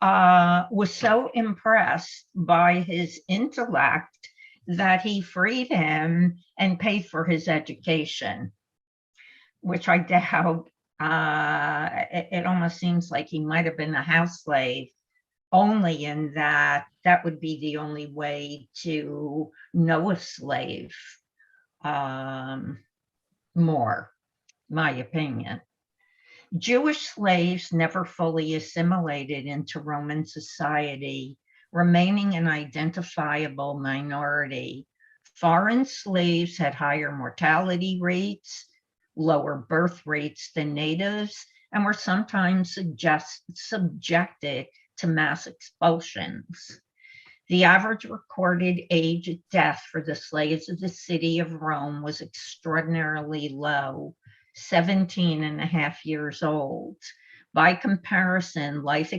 was so impressed by his intellect that he freed him and paid for his education, which I doubt. It almost seems like he might have been a house slave, only in that would be the only way to know a slave more, my opinion. Jewish slaves never fully assimilated into Roman society, remaining an identifiable minority. Foreign slaves had higher mortality rates, lower birth rates than natives, and were sometimes subjected to mass expulsions. The average recorded age of death for the slaves of the city of Rome was extraordinarily low, 17 and a half years old. By comparison, life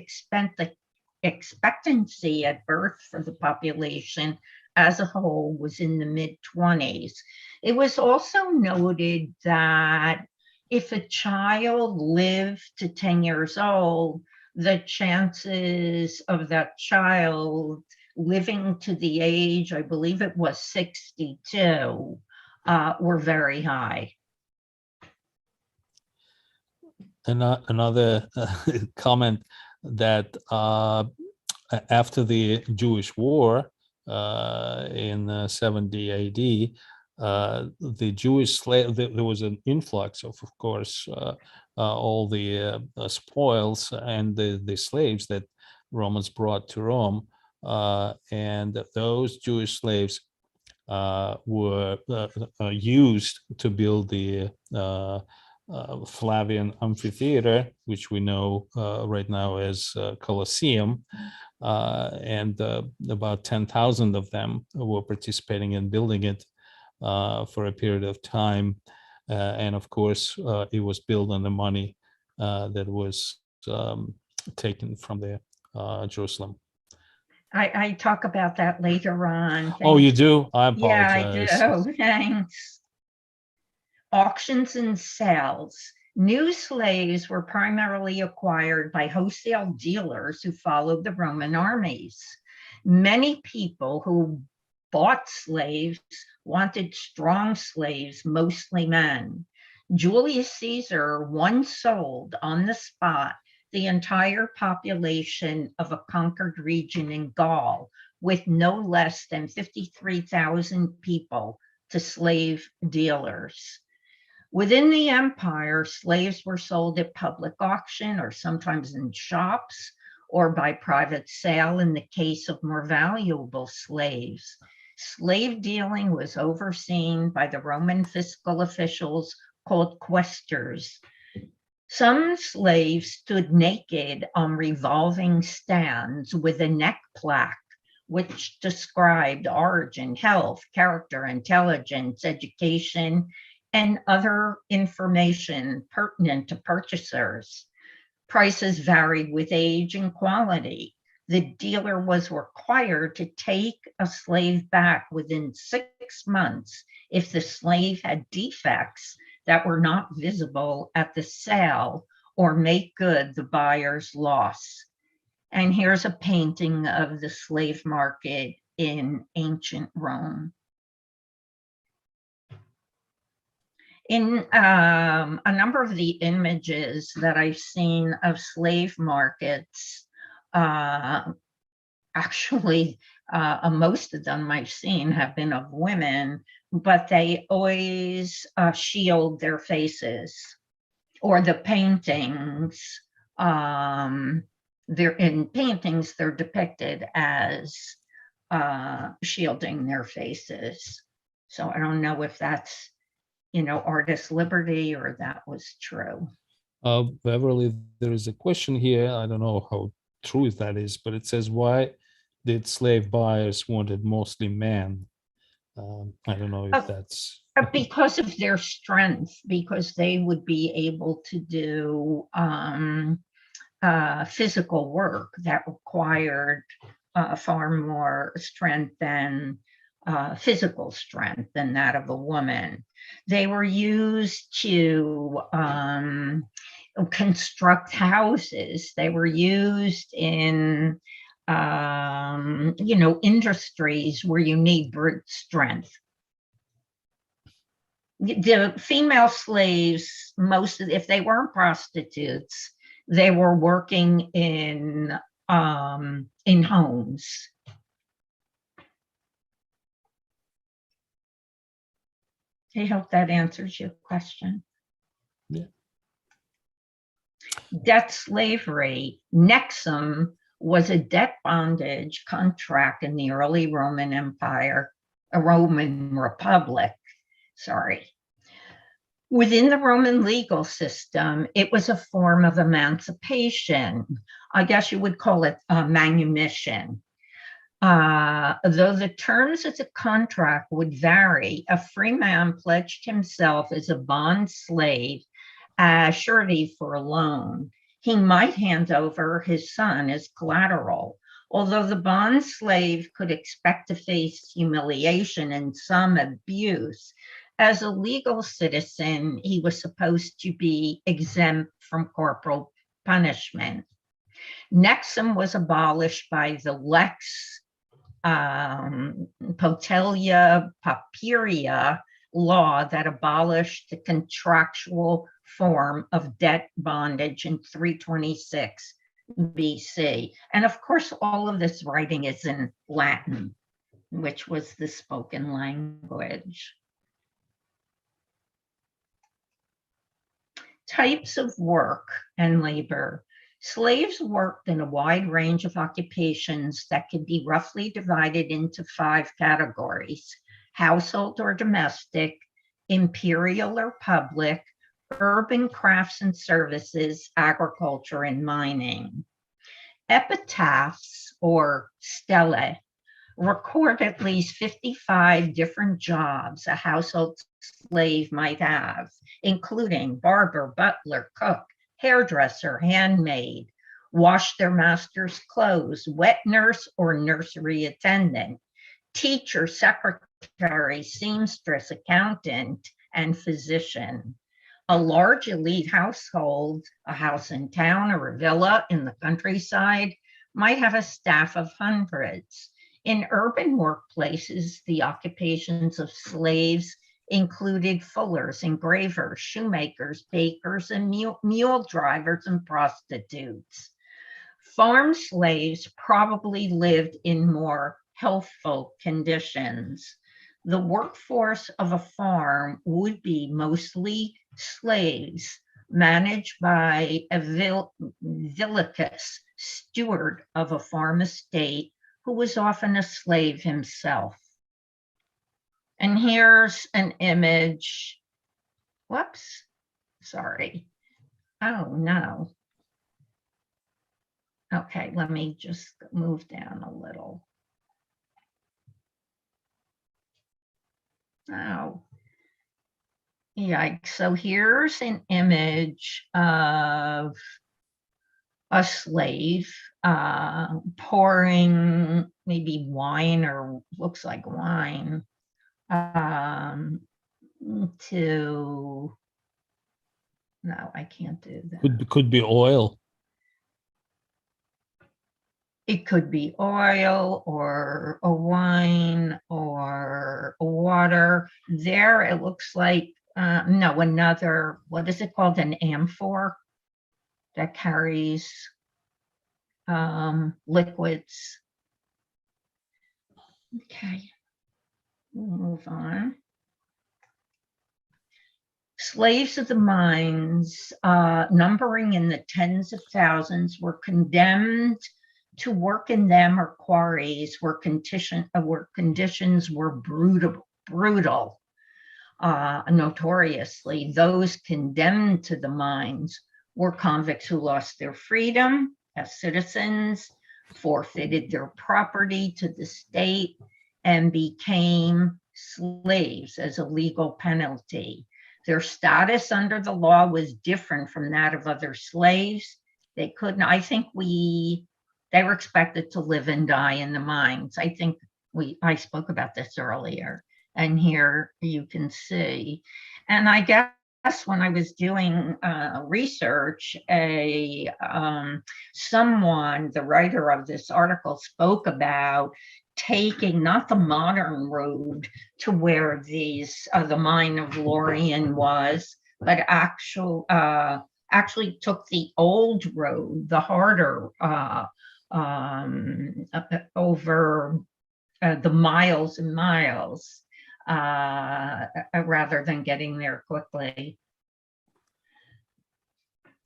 expectancy at birth for the population as a whole was in the mid-20s. It was also noted that if a child lived to 10 years old, the chances of that child living to the age, I believe it was 62, were very high. Another comment that after the Jewish War in 70 AD, the Jewish slave, there was an influx of course, all the spoils and the slaves that Romans brought to Rome, and those Jewish slaves were used to build the Flavian Amphitheater, which we know right now as Colosseum, and about 10,000 of them were participating in building it for a period of time. And of course, it was built on the money that was taken from the Jerusalem. I talk about that later on. Oh, you do? I Yeah, I apologize. do. Thanks. Auctions and sales. New slaves were primarily acquired by wholesale dealers who followed the Roman armies. Many people who bought slaves wanted strong slaves, mostly men. Julius Caesar once sold on the spot the entire population of a conquered region in Gaul, with no less than 53,000 people, to slave dealers. Within the empire, slaves were sold at public auction or sometimes in shops or by private sale in the case of more valuable slaves. Slave dealing was overseen by the Roman fiscal officials called quaestors. Some slaves stood naked on revolving stands with a neck plaque which described origin, health, character, intelligence, education, and other information pertinent to purchasers. Prices varied with age and quality. The dealer was required to take a slave back within 6 months if the slave had defects that were not visible at the sale, or make good the buyer's loss. And here's a painting of the slave market in ancient Rome. In a number of the images that I've seen of slave markets, actually, most of them I've seen have been of women, but they always shield their faces, or the paintings. They're in paintings, they're depicted as shielding their faces. So I don't know if that's, artist liberty or that was true. Beverly, there is a question here. I don't know how true that is, but it says, why did slave buyers wanted mostly men? I don't know if that's because of their strength, because they would be able to do physical work that required far more strength than physical strength than that of a woman. They were used to construct houses. They were used in industries where you need brute strength. The female slaves, if they weren't prostitutes, they were working in homes. I hope that answers your question. Yeah. Debt slavery. Nexum was a debt bondage contract in the early Roman Empire, a Roman Republic, sorry. Within the Roman legal system, it was a form of emancipation. I guess you would call it manumission. Though the terms of the contract would vary, a free man pledged himself as a bond slave as surety for a loan. He might hand over his son as collateral. Although the bond slave could expect to face humiliation and some abuse, as a legal citizen, he was supposed to be exempt from corporal punishment. Nexum was abolished by the Lex Potelia Pauperia law that abolished the contractual form of debt bondage in 326 BC. And of course, all of this writing is in Latin, which was the spoken language. Types of work and labor. Slaves worked in a wide range of occupations that could be roughly divided into 5 categories: household or domestic, imperial or public, urban crafts and services, agriculture and mining. Epitaphs, or stelae, record at least 55 different jobs a household slave might have, including barber, butler, cook, hairdresser, handmaid, wash their master's clothes, wet nurse or nursery attendant, teacher, secretary, seamstress, accountant, and physician. A large elite household, a house in town or a villa in the countryside, might have a staff of hundreds. In urban workplaces, the occupations of slaves included fullers, engravers, shoemakers, bakers, and mule drivers and prostitutes. Farm slaves probably lived in more healthful conditions. The workforce of a farm would be mostly slaves, managed by a villicus, steward of a farm estate, who was often a slave himself. And here's an image. Whoops, sorry. Oh, no. Okay, let me just move down a little. Oh, yikes. So here's an image of a slave pouring maybe wine, or looks like wine, to, No, I can't do that. Could be oil. It could be oil or a wine or water. There, it looks like, no, another, what is it called? An amphor that carries liquids. Okay, we'll move on. Slaves of the mines, numbering in the tens of thousands, were condemned to work in them or quarries where conditions were brutal. Notoriously, those condemned to the mines were convicts who lost their freedom as citizens, forfeited their property to the state, and became slaves as a legal penalty. Their status under the law was different from that of other slaves. They couldn't, I think they were expected to live and die in the mines. I think I spoke about this earlier, and here you can see. And I guess when I was doing research, someone, the writer of this article, spoke about taking not the modern road to where the mine of Lorien was, but actually took the old road, the harder over the miles and miles, rather than getting there quickly.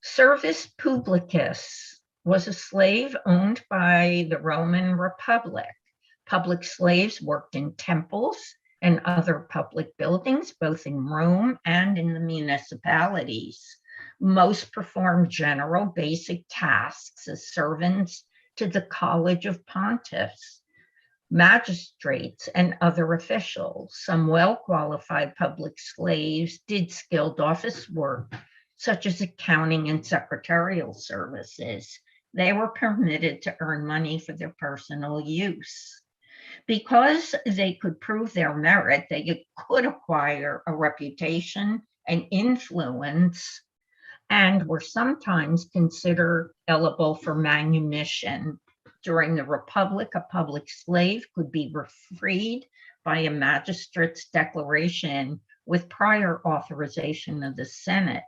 Servus publicus was a slave owned by the Roman Republic. Public slaves worked in temples and other public buildings, both in Rome and in the municipalities. Most performed general basic tasks as servants to the College of Pontiffs, magistrates, and other officials. Some well-qualified public slaves did skilled office work, such as accounting and secretarial services. They were permitted to earn money for their personal use. Because they could prove their merit, they could acquire a reputation and influence, and were sometimes considered eligible for manumission. During the Republic, a public slave could be freed by a magistrate's declaration with prior authorization of the Senate.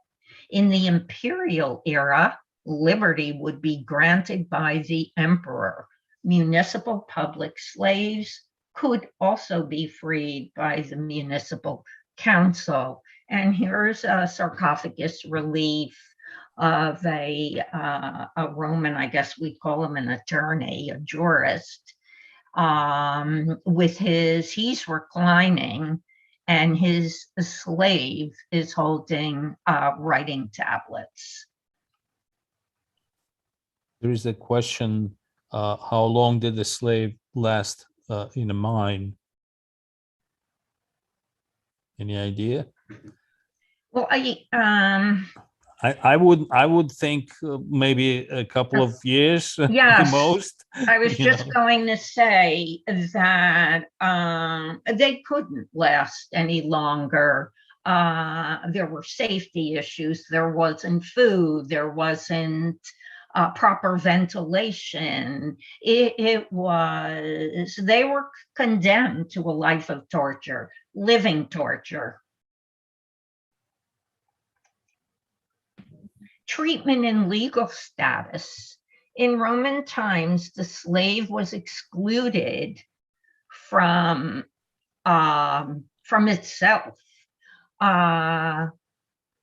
In the imperial era, liberty would be granted by the emperor. Municipal public slaves could also be freed by the municipal council. And here's a sarcophagus relief of a Roman, I guess we call him an attorney, a jurist, he's reclining, and his slave is holding writing tablets. There is a question, how long did the slave last in a mine? Any idea? Well, I would think maybe a couple of years yes, the most. I was just going to say that they couldn't last any longer. There were safety issues. There wasn't food. There wasn't proper ventilation. They were condemned to a life of torture, living torture. Treatment and legal status. In Roman times, the slave was excluded from itself.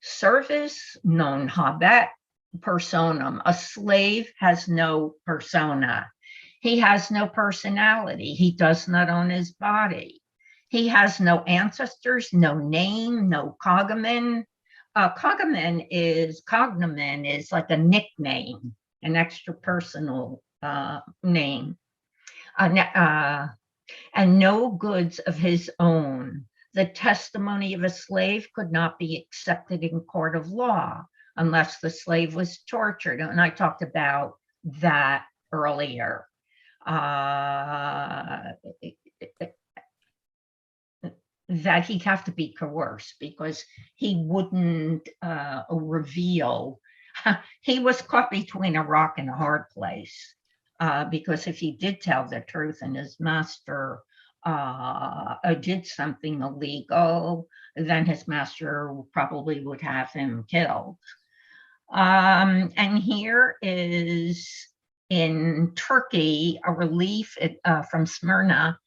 Servus non habet personam. A slave has no persona. He has no personality. He does not own his body. He has no ancestors, no name, no cognomen. Cognomen is like a nickname, an extra personal name, and no goods of his own. The testimony of a slave could not be accepted in court of law unless the slave was tortured. And I talked about that earlier. that he'd have to be coerced because he wouldn't reveal. He was caught between a rock and a hard place, because if he did tell the truth and his master did something illegal, then his master probably would have him killed. And here is in Turkey a relief from Smyrna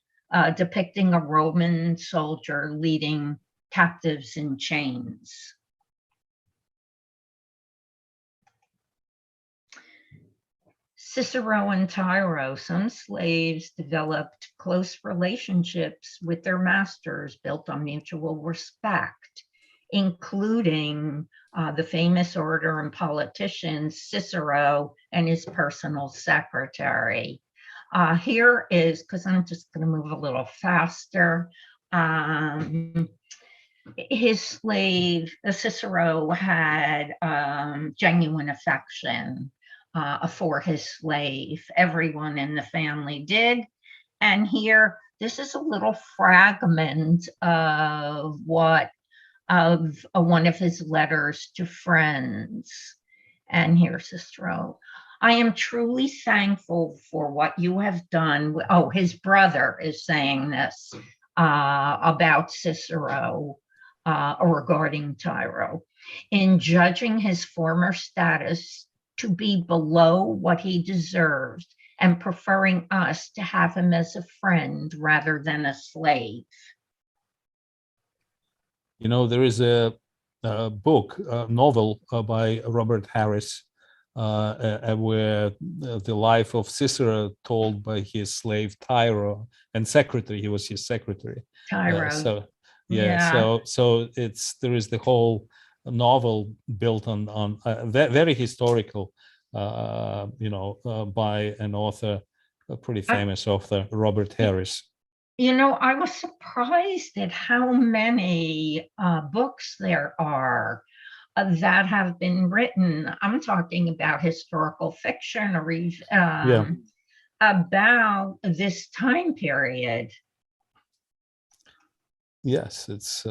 depicting a Roman soldier leading captives in chains. Cicero and Tiro, some slaves developed close relationships with their masters built on mutual respect, including the famous orator and politician Cicero and his personal secretary. Here is, because I'm just going to move a little faster, his slave, Cicero, had genuine affection for his slave. Everyone in the family did. And here, this is a little fragment of one of his letters to friends. And here's Cicero. I am truly thankful for what you have done. Oh, his brother is saying this about Cicero regarding Tiro. In judging his former status to be below what he deserves and preferring us to have him as a friend rather than a slave. You know, there is a book, a novel by Robert Harris, where the life of Cicero told by his slave Tiro and secretary. He was his secretary. Tiro. So there is the whole novel built on very historical, by an author, a pretty famous author, Robert Harris. You know, I was surprised at how many books there are that have been written. I'm talking about historical fiction or about this time period. Yes, it's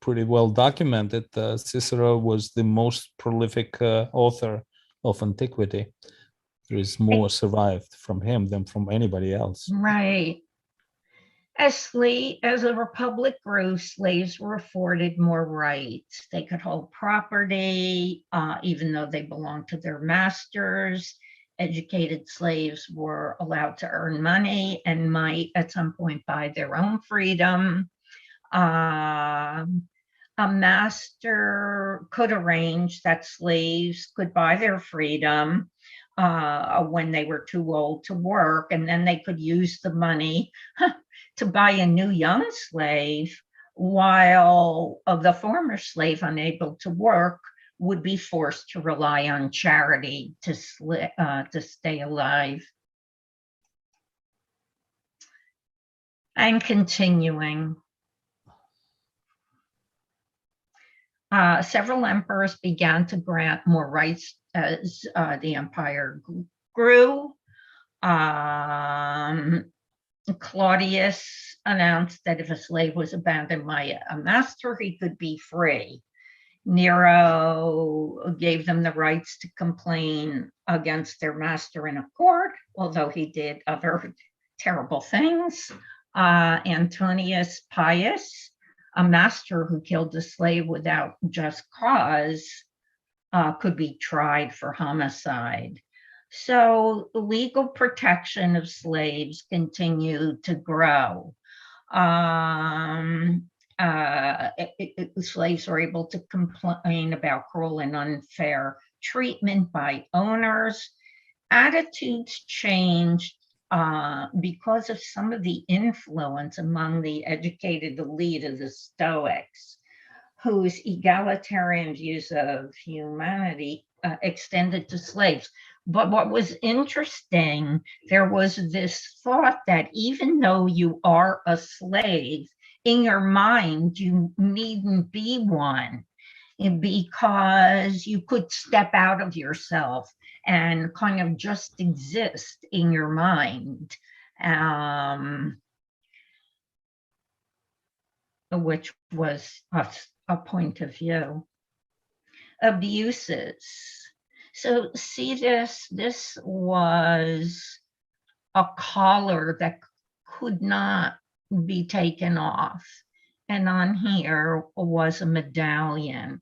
pretty well documented. Cicero was the most prolific author of antiquity. There is more survived from him than from anybody else. Right. As the republic grew, slaves were afforded more rights. They could hold property, even though they belonged to their masters. Educated slaves were allowed to earn money and might at some point buy their own freedom. A master could arrange that slaves could buy their freedom when they were too old to work, and then they could use the money to buy a new young slave, while the former slave unable to work would be forced to rely on charity to stay alive. And continuing. Several emperors began to grant more rights as the empire grew. Claudius announced that if a slave was abandoned by a master, he could be free. Nero gave them the rights to complain against their master in a court, although he did other terrible things. Antonius Pius, a master who killed a slave without just cause, could be tried for homicide. So legal protection of slaves continued to grow. Slaves were able to complain about cruel and unfair treatment by owners. Attitudes changed because of some of the influence among the educated elite of the Stoics, whose egalitarian views of humanity extended to slaves. But what was interesting, there was this thought that even though you are a slave, in your mind, you needn't be one, because you could step out of yourself and kind of just exist in your mind. which was a point of view. Abuses. So see this was a collar that could not be taken off. And on here was a medallion.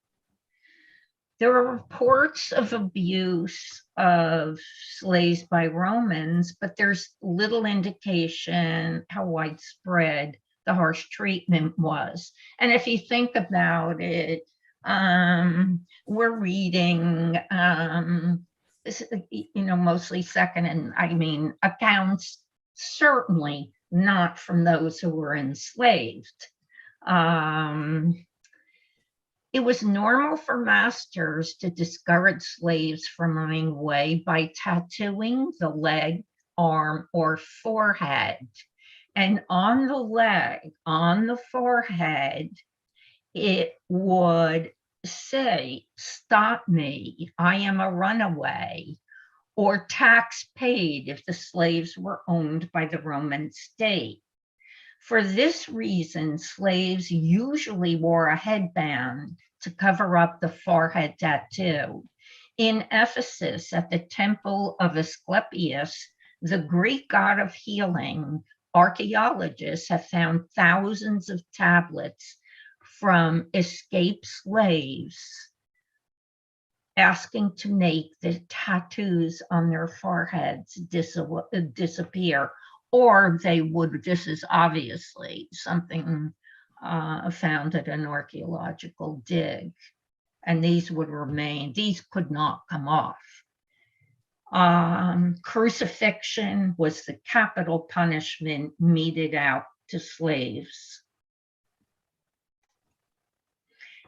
There are reports of abuse of slaves by Romans, but there's little indication how widespread the harsh treatment was. And if you think about it, we're reading, mostly second and accounts, certainly not from those who were enslaved. It was normal for masters to discourage slaves from running away by tattooing the leg, arm, or forehead. And on the leg, on the forehead, it would say, "Stop me, I am a runaway," or "tax paid" if the slaves were owned by the Roman state. For this reason, slaves usually wore a headband to cover up the forehead tattoo. In Ephesus, at the temple of Asclepius, the Greek god of healing, archaeologists have found thousands of tablets from escaped slaves asking to make the tattoos on their foreheads disappear. Or they would, this is obviously something found at an archaeological dig, and these would remain, these could not come off. Crucifixion was the capital punishment meted out to slaves.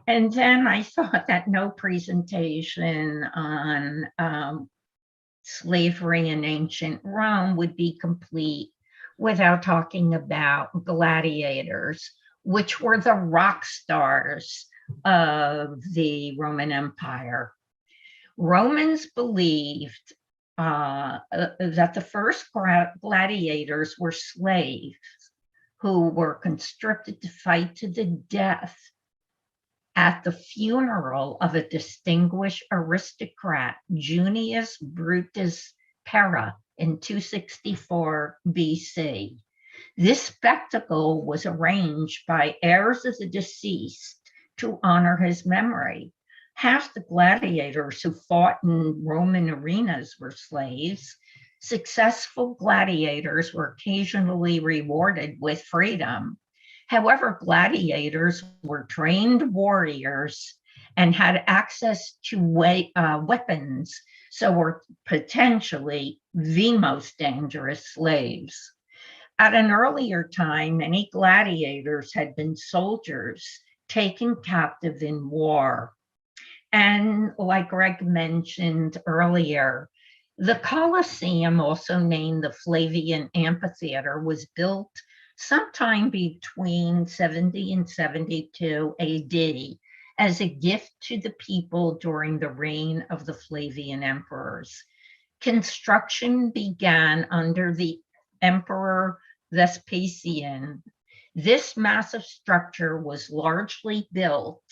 And then I thought that no presentation on slavery in ancient Rome would be complete without talking about gladiators, which were the rock stars of the Roman Empire. Romans believed that the first gladiators were slaves who were conscripted to fight to the death at the funeral of a distinguished aristocrat, Junius Brutus Pera, in 264 BC. This spectacle was arranged by heirs of the deceased to honor his memory. Half the gladiators who fought in Roman arenas were slaves. Successful gladiators were occasionally rewarded with freedom. However, gladiators were trained warriors and had access to weapons, so were potentially the most dangerous slaves. At an earlier time, many gladiators had been soldiers taken captive in war. And like Greg mentioned earlier, the Colosseum, also named the Flavian Amphitheater, was built sometime between 70 and 72 AD as a gift to the people during the reign of the Flavian emperors. Construction began under the Emperor Vespasian. This massive structure was largely built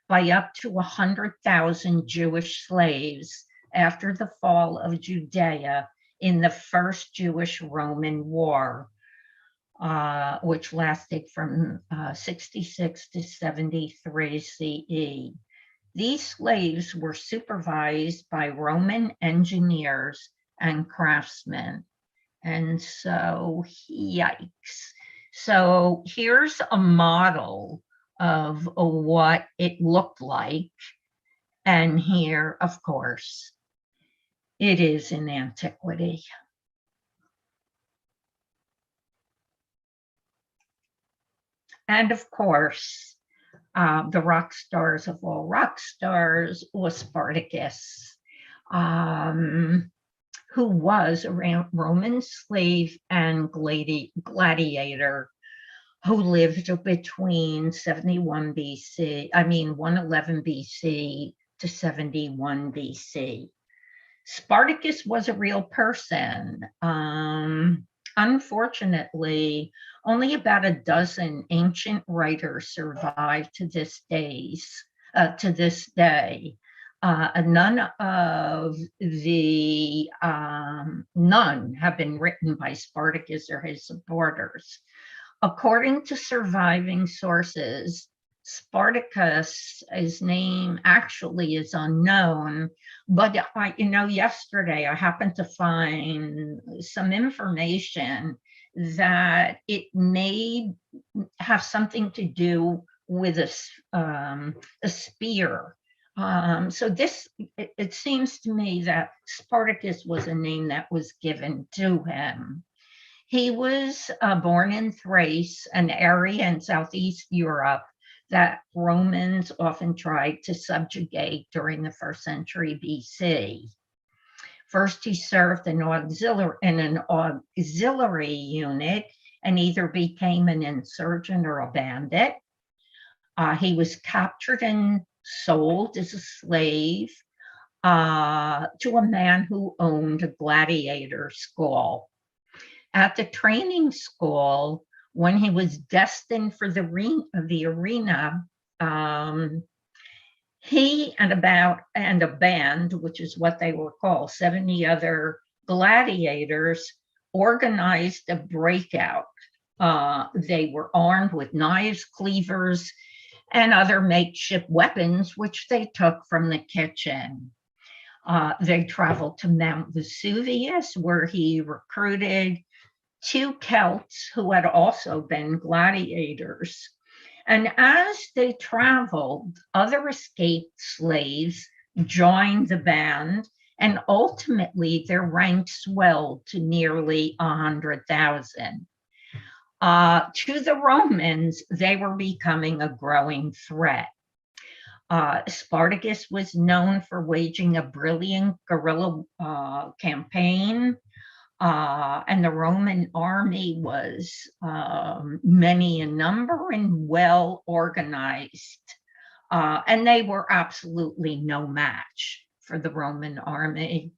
by up to 100,000 Jewish slaves after the fall of Judea in the First Jewish-Roman War, which lasted from 66 to 73 CE. These slaves were supervised by Roman engineers and craftsmen. And so, yikes. So here's a model of what it looked like. And here, of course, it is in antiquity. And of course, the rock stars of all rock stars was Spartacus, who was a Roman slave and gladiator who lived between 111 BC to 71 BC. Spartacus was a real person. Unfortunately, only about a dozen ancient writers survive to this day. None have been written by Spartacus or his supporters. According to surviving sources, Spartacus' name actually is unknown, but yesterday I happened to find some information that it may have something to do with a spear. So it seems to me that Spartacus was a name that was given to him. He was born in Thrace, an area in Southeast Europe that Romans often tried to subjugate during the 1st century BC. First, he served in an auxiliary unit and either became an insurgent or a bandit. He was captured and sold as a slave to a man who owned a gladiator school. At the training school, when he was destined for the arena, he and a band, which is what they were called, 70 other gladiators, organized a breakout. They were armed with knives, cleavers, and other makeshift weapons, which they took from the kitchen. They traveled to Mount Vesuvius, where he recruited 2 Celts who had also been gladiators. And as they traveled, other escaped slaves joined the band, and ultimately their ranks swelled to nearly 100,000. To the Romans, they were becoming a growing threat. Spartacus was known for waging a brilliant guerrilla campaign. And the Roman army was many in number and well organized. And they were absolutely no match for the Roman army.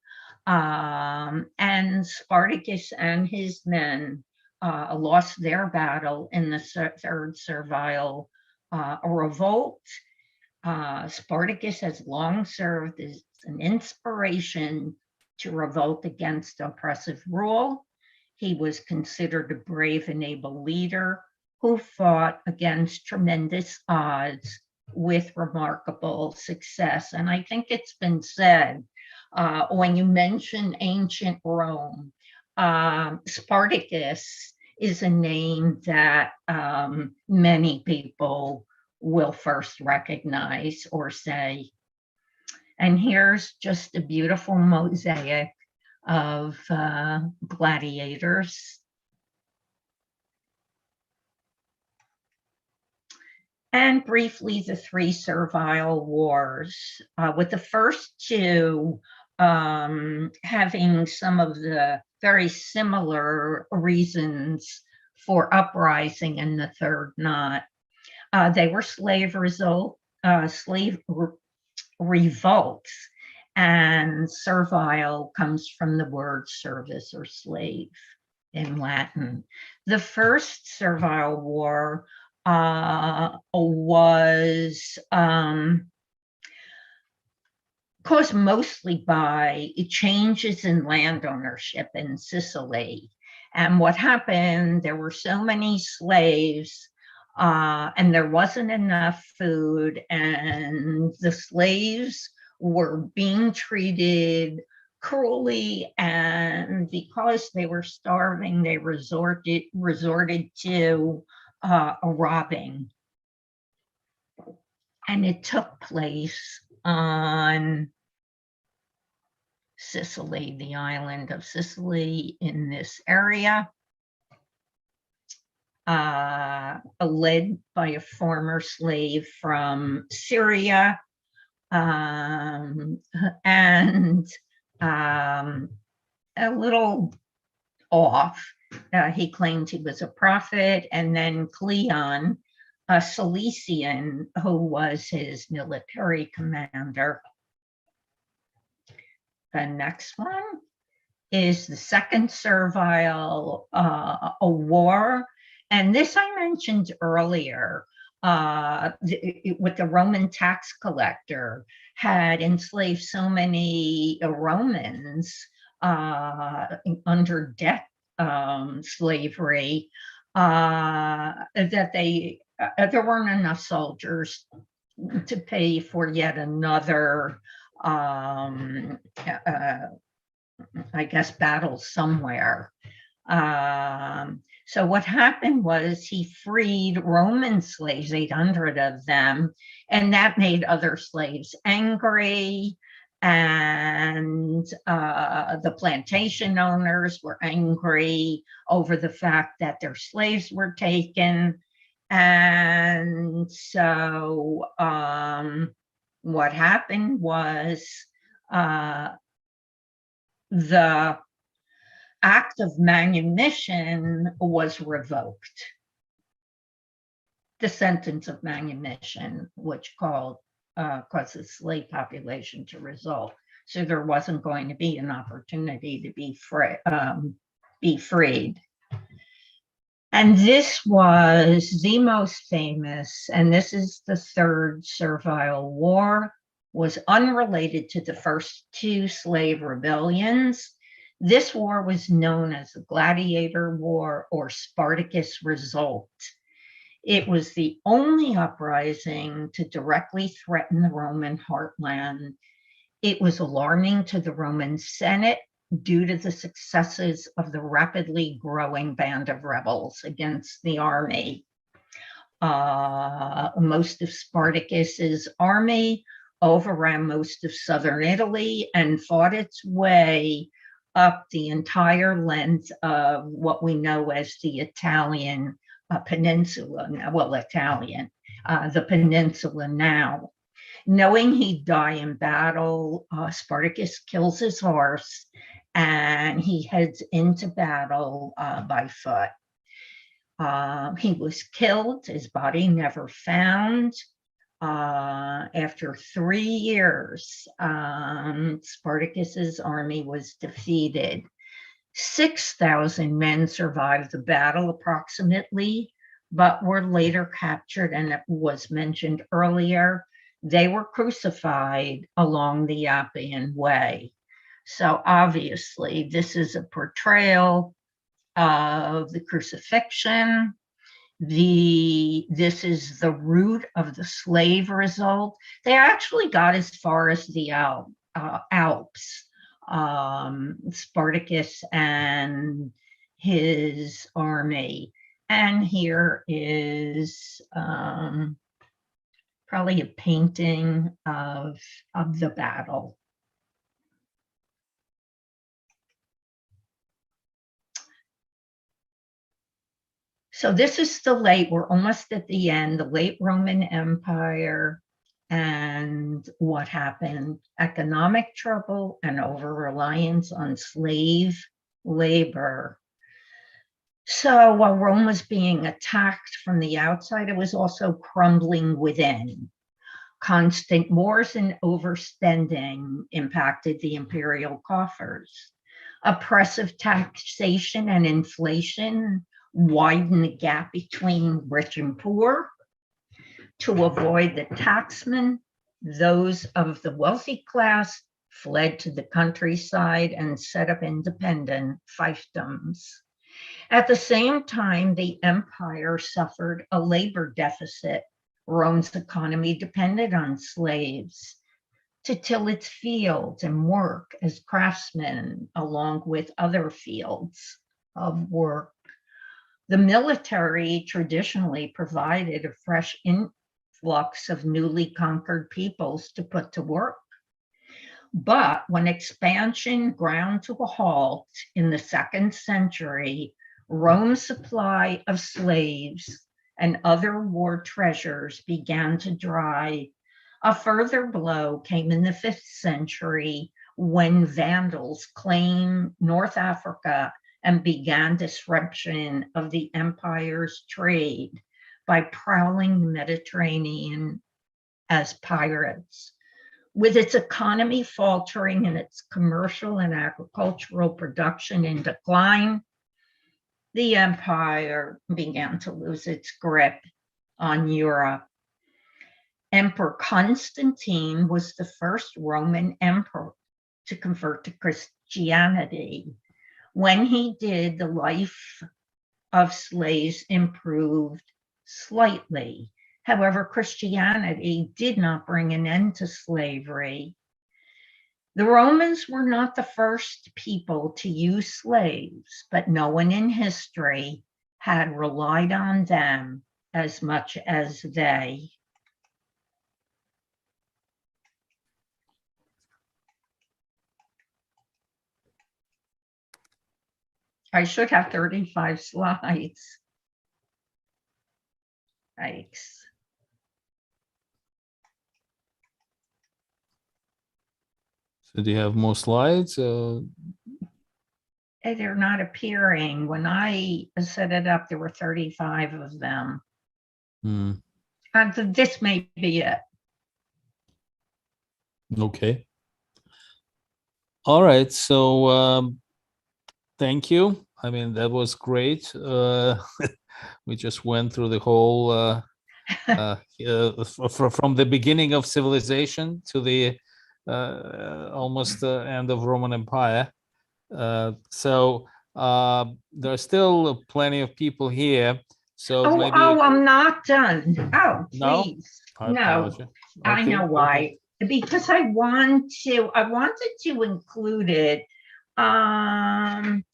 And Spartacus and his men lost their battle in the Third Servile Revolt. Spartacus has long served as an inspiration to revolt against oppressive rule. He was considered a brave and able leader who fought against tremendous odds with remarkable success. And I think it's been said, when you mention ancient Rome, Spartacus is a name that many people will first recognize or say. And here's just a beautiful mosaic of gladiators. And briefly, the 3 servile wars, with the first 2 having some of the very similar reasons for uprising and the third not. They were slave revolts, and servile comes from the word service or slave in Latin. The first servile war was caused mostly by changes in land ownership in Sicily. And what happened, there were so many slaves and there wasn't enough food, and the slaves were being treated cruelly, and because they were starving, they resorted to robbing. And it took place on Sicily, the island of Sicily in this area, led by a former slave from Syria, and a little off. He claimed he was a prophet, and then Cleon, a Cilician, who was his military commander. The next one. is the second servile war. And this I mentioned earlier, with the Roman tax collector had enslaved so many Romans under debt slavery that there weren't enough soldiers to pay for yet another I guess battle somewhere. So what happened was he freed Roman slaves, 800 of them, and that made other slaves angry. And the plantation owners were angry over the fact that their slaves were taken. And so what happened was the act of manumission was revoked. The sentence of manumission, which caused the slave population to result. So there wasn't going to be an opportunity to be freed. And this was the most famous, and this is the third servile war, was unrelated to the first two slave rebellions. This war was known as the Gladiator War or Spartacus Revolt. It was the only uprising to directly threaten the Roman heartland. It was alarming to the Roman Senate due to the successes of the rapidly growing band of rebels against the army. Most of Spartacus's army overran most of southern Italy and fought its way up the entire length of what we know as the Italian peninsula, the peninsula now. Knowing he'd die in battle, Spartacus kills his horse and he heads into battle by foot. He was killed, his body never found. After 3 years, Spartacus's army was defeated. 6,000 men survived the battle approximately, but were later captured, and it was mentioned earlier, they were crucified along the Appian Way. So obviously this is a portrayal of the crucifixion. This is the root of the slave result. They actually got as far as the Alps. Spartacus and his army. And here is probably a painting of the battle. So this is we're almost at the end, the late Roman Empire and what happened, economic trouble and over-reliance on slave labor. So while Rome was being attacked from the outside, it was also crumbling within. Constant wars and overspending impacted the imperial coffers. Oppressive taxation and inflation widen the gap between rich and poor. To avoid the taxman, those of the wealthy class fled to the countryside and set up independent fiefdoms. At the same time, the empire suffered a labor deficit. Rome's economy depended on slaves to till its fields and work as craftsmen, along with other fields of work. The military traditionally provided a fresh influx of newly conquered peoples to put to work. But when expansion ground to a halt in the 2nd century, Rome's supply of slaves and other war treasures began to dry. A further blow came in the 5th century when Vandals claimed North Africa and began disruption of the empire's trade by prowling the Mediterranean as pirates. With its economy faltering and its commercial and agricultural production in decline, the empire began to lose its grip on Europe. Emperor Constantine was the first Roman emperor to convert to Christianity. When he did, the life of slaves improved slightly. However, Christianity did not bring an end to slavery. The Romans were not the first people to use slaves, but no one in history had relied on them as much as they. I should have 35 slides. Thanks. So do you have more slides? They're not appearing. When I set it up, there were 35 of them. This may be it. Okay. All right. So thank you. I mean, that was great. We just went through the whole from the beginning of civilization to the almost the end of Roman Empire. So there are still plenty of people here. So maybe I'm not done. Oh, No? please. I No, apologize. I Okay, know go why. ahead. Because I wanted to include it. But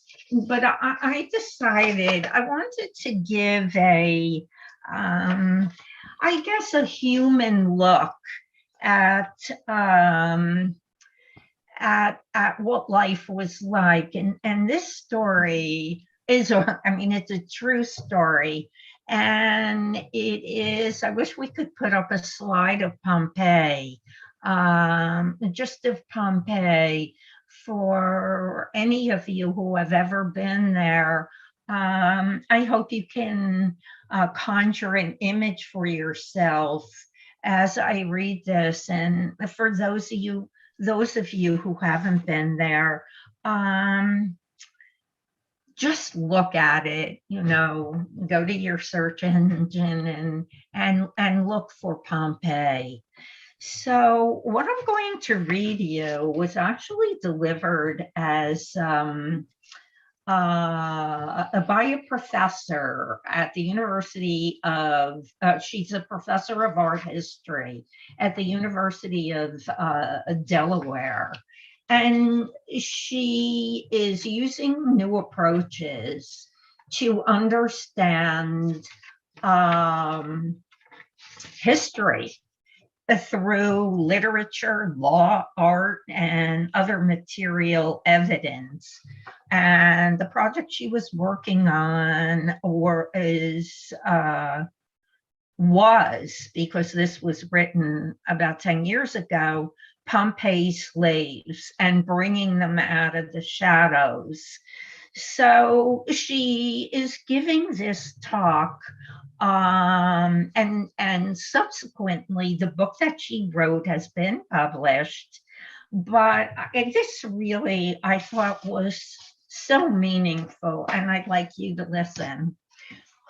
I decided I wanted to give I guess a human look at what life was like. And this story is, I mean, it's a true story. And it is, I wish we could put up a slide of Pompeii, just of Pompeii, for any of you who have ever been there. I hope you can conjure an image for yourself as I read this. And for those of you who haven't been there, just look at it, go to your search engine and look for Pompeii. So what I'm going to read you was actually delivered as by a professor at the University of, she's a professor of art history at the University of Delaware. And she is using new approaches to understand history through literature, law, art, and other material evidence. And the project she was working on was, because this was written about 10 years ago, Pompeii slaves and bringing them out of the shadows. So she is giving this talk, and subsequently the book that she wrote has been published. But this really, I thought, was so meaningful, and I'd like you to listen.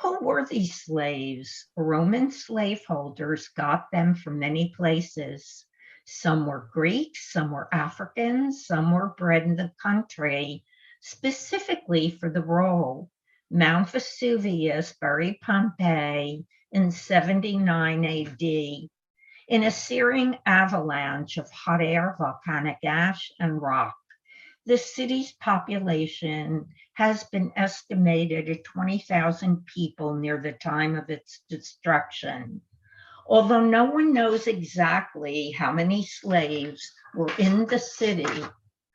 Who were these slaves? Roman slaveholders got them from many places. Some were Greeks, some were Africans, some were bred in the country, specifically for the role. Mount Vesuvius buried Pompeii in 79 AD. In a searing avalanche of hot air, volcanic ash, and rock. The city's population has been estimated at 20,000 people near the time of its destruction. Although no one knows exactly how many slaves were in the city,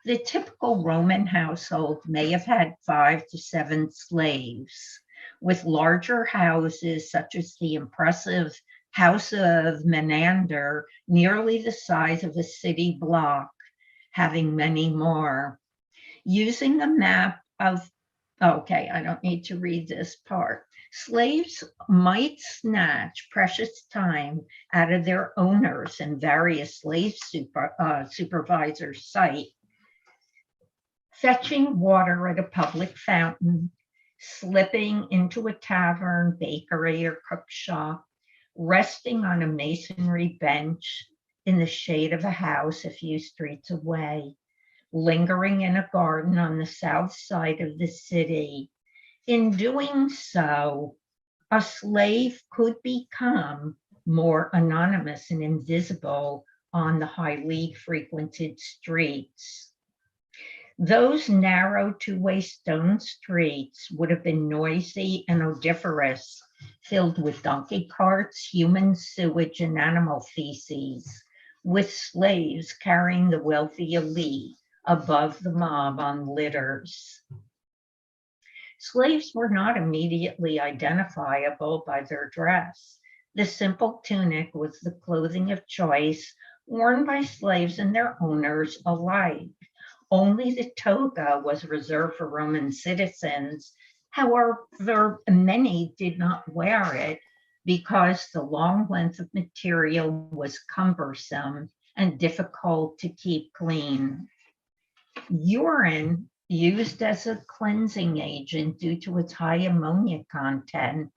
the typical Roman household may have had 5 to 7 slaves, with larger houses such as the impressive House of Menander, nearly the size of a city block, having many more. Using a map of Okay, I don't need to read this part. Slaves might snatch precious time out of their owners and various slave supervisors' sight, fetching water at a public fountain, slipping into a tavern, bakery, or cook shop, resting on a masonry bench in the shade of a house a few streets away, lingering in a garden on the south side of the city. In doing so, a slave could become more anonymous and invisible on the highly frequented streets. Those narrow two-way stone streets would have been noisy and odoriferous, filled with donkey carts, human sewage, and animal feces, with slaves carrying the wealthy elite above the mob on litters. Slaves were not immediately identifiable by their dress. The simple tunic was the clothing of choice worn by slaves and their owners alike. Only the toga was reserved for Roman citizens. However, many did not wear it because the long length of material was cumbersome and difficult to keep clean. Urine, used as a cleansing agent due to its high ammonia content,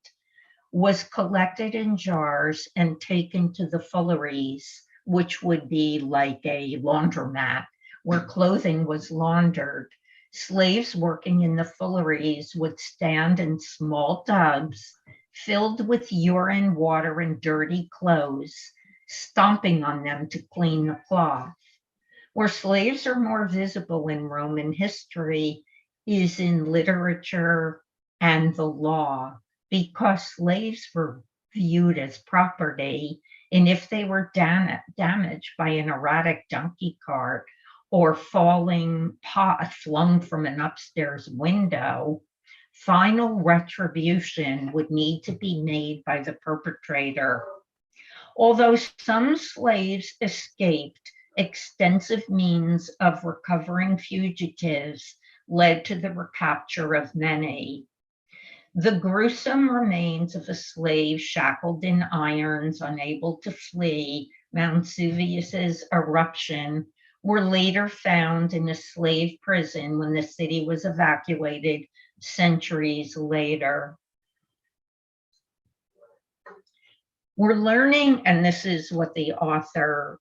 was collected in jars and taken to the fulleries, which would be like a laundromat where clothing was laundered. Slaves working in the fulleries would stand in small tubs filled with urine, water, and dirty clothes, stomping on them to clean the cloth. Where slaves are more visible in Roman history is in literature and the law, because slaves were viewed as property, and if they were damaged by an erratic donkey cart or falling pot flung from an upstairs window, final retribution would need to be made by the perpetrator. Although some slaves escaped, extensive means of recovering fugitives led to the recapture of many. The gruesome remains of a slave shackled in irons, unable to flee Mount Vesuvius's eruption, were later found in a slave prison when the city was evacuated centuries later. We're learning, and this is what the author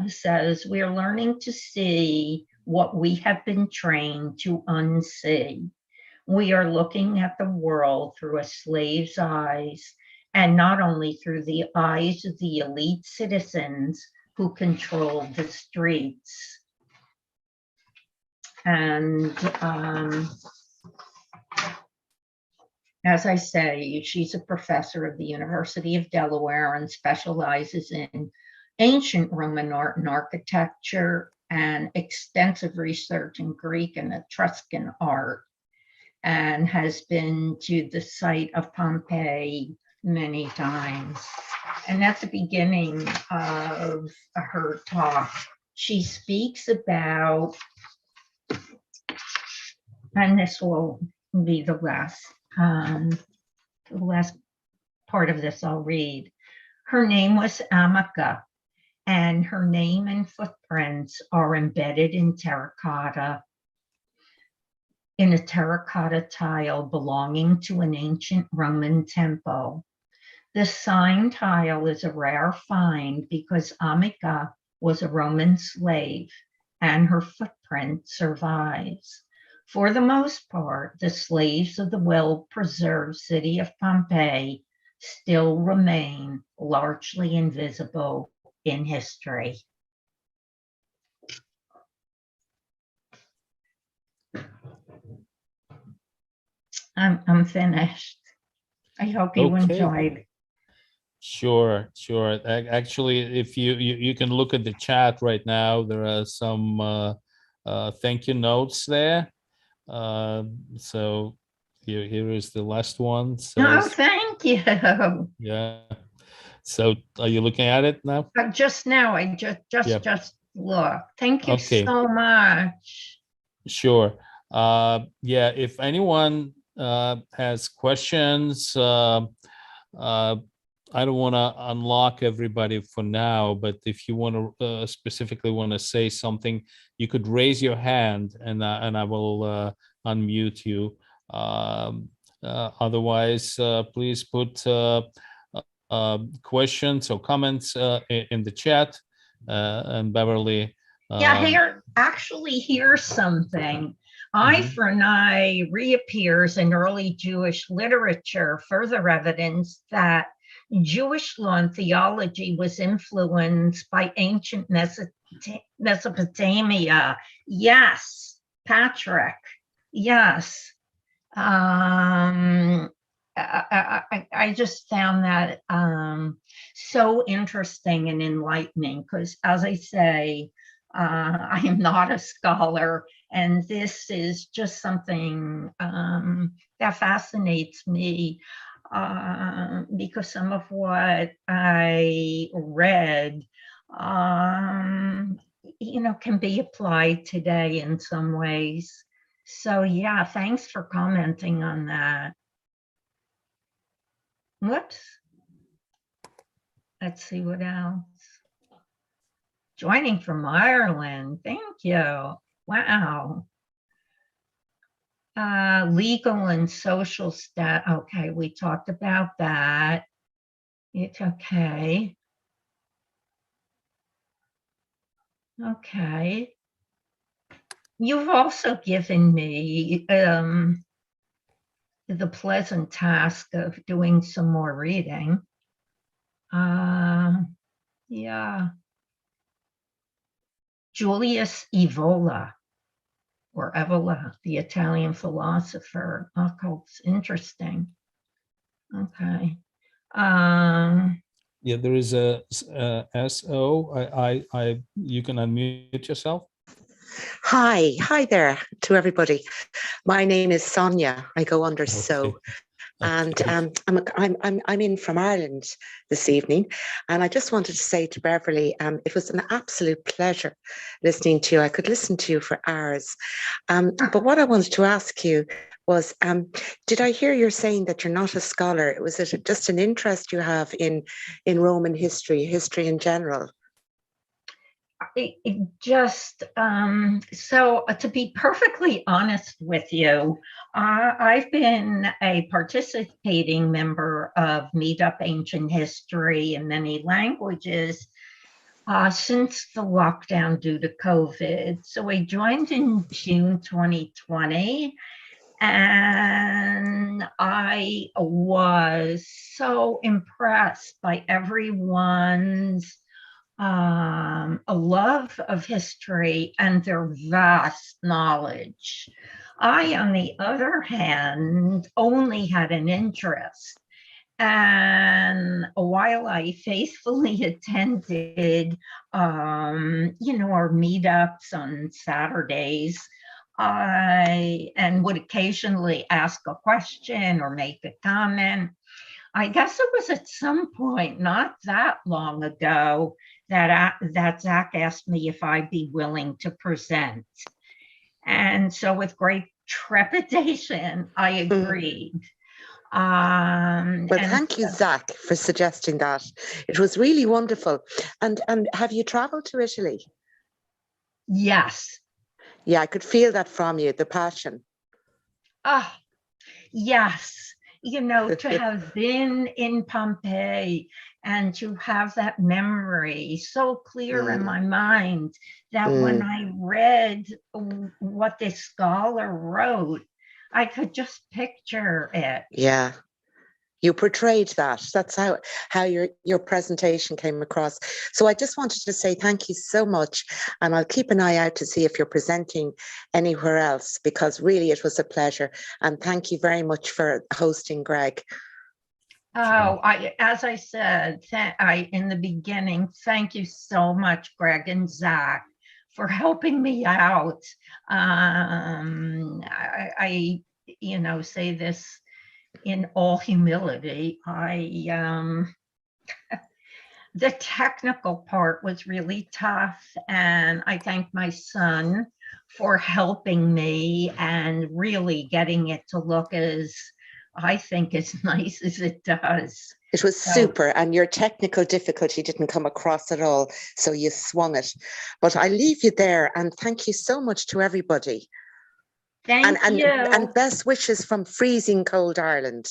says, we are learning to see what we have been trained to unsee. We are looking at the world through a slave's eyes, and not only through the eyes of the elite citizens who control the streets. And as I say, she's a professor of the University of Delaware and specializes in ancient Roman art and architecture and extensive research in Greek and Etruscan art, and has been to the site of Pompeii many times. And at the beginning of her talk, she speaks about, and this will be the last part of this I'll read. Her name was Amica, and her name and footprints are embedded in terracotta, in a terracotta tile belonging to an ancient Roman temple. The sign tile is a rare find because Amica was a Roman slave and her footprint survives. For the most part, the slaves of the well-preserved city of Pompeii still remain largely invisible in history. I'm finished. I hope you enjoyed. Sure. Actually, if you can look at the chat right now, there are some thank you notes there. So here is the last one. Oh, thank you. Yeah. So are you looking at it now? Just now, I just look. Thank you so much. Sure. Yeah, if anyone has questions, I don't want to unlock everybody for now, but if you want to specifically want to say something, you could raise your hand, and I will unmute you. Otherwise, please put questions or comments in the chat, and Beverly. Yeah, here's something. Eye Mhm. for an eye reappears in early Jewish literature, further evidence that Jewish law and theology was influenced by ancient Mesopotamia. Yes, Patrick. Yes. I just found that so interesting and enlightening because, as I say, I am not a scholar, and this is just something that fascinates me because some of what I read, can be applied today in some ways. So yeah, thanks for commenting on that. Whoops. Let's see what else. Joining from Ireland. Thank you. Wow. Legal and social stat. Okay, we talked about that. It's okay. Okay. You've also given me the pleasant task of doing some more reading. Yeah. Julius Evola, or Evola, the Italian philosopher. Oh, it's interesting. Okay. Yeah, there is a SO. You can unmute yourself. Hi there to everybody. My name is Sonia. I go under So. And I'm in from Ireland this evening, and I just wanted to say to Beverly, it was an absolute pleasure listening to you. I could listen to you for hours. But what I wanted to ask you was, did I hear you saying that you're not a scholar? Was it just an interest you have in Roman history in general? So to be perfectly honest with you, I've been a participating member of Meetup Ancient History in many languages since the lockdown due to COVID. So I joined in June 2020, and I was so impressed by everyone's a love of history and their vast knowledge. I, on the other hand, only had an interest. And while I faithfully attended, our meetups on Saturdays, and would occasionally ask a question or make a comment, I guess it was at some point, not that long ago, that Zach asked me if I'd be willing to present. And so with great trepidation, I agreed. Well, thank you, Zach, for suggesting that. It was really wonderful. And have you traveled to Italy? Yes. Yeah, I could feel that from you, the passion. Yes. To have been in Pompeii and to have that memory so clear in my mind that when I read what this scholar wrote, I could just picture it. Yeah. You portrayed that. That's how your presentation came across. So I just wanted to say thank you so much, and I'll keep an eye out to see if you're presenting anywhere else, because really it was a pleasure. And thank you very much for hosting, Greg. Oh, as I said, in the beginning, thank you so much, Greg and Zach, for helping me out. I say this in all humility. The technical part was really tough, and I thank my son for helping me and really getting it to look as, I think, as nice as it does. It was So- super, and your technical difficulty didn't come across at all, so you swung it. But I leave you there, and thank you so much to everybody. Thank you. And best wishes from freezing cold Ireland.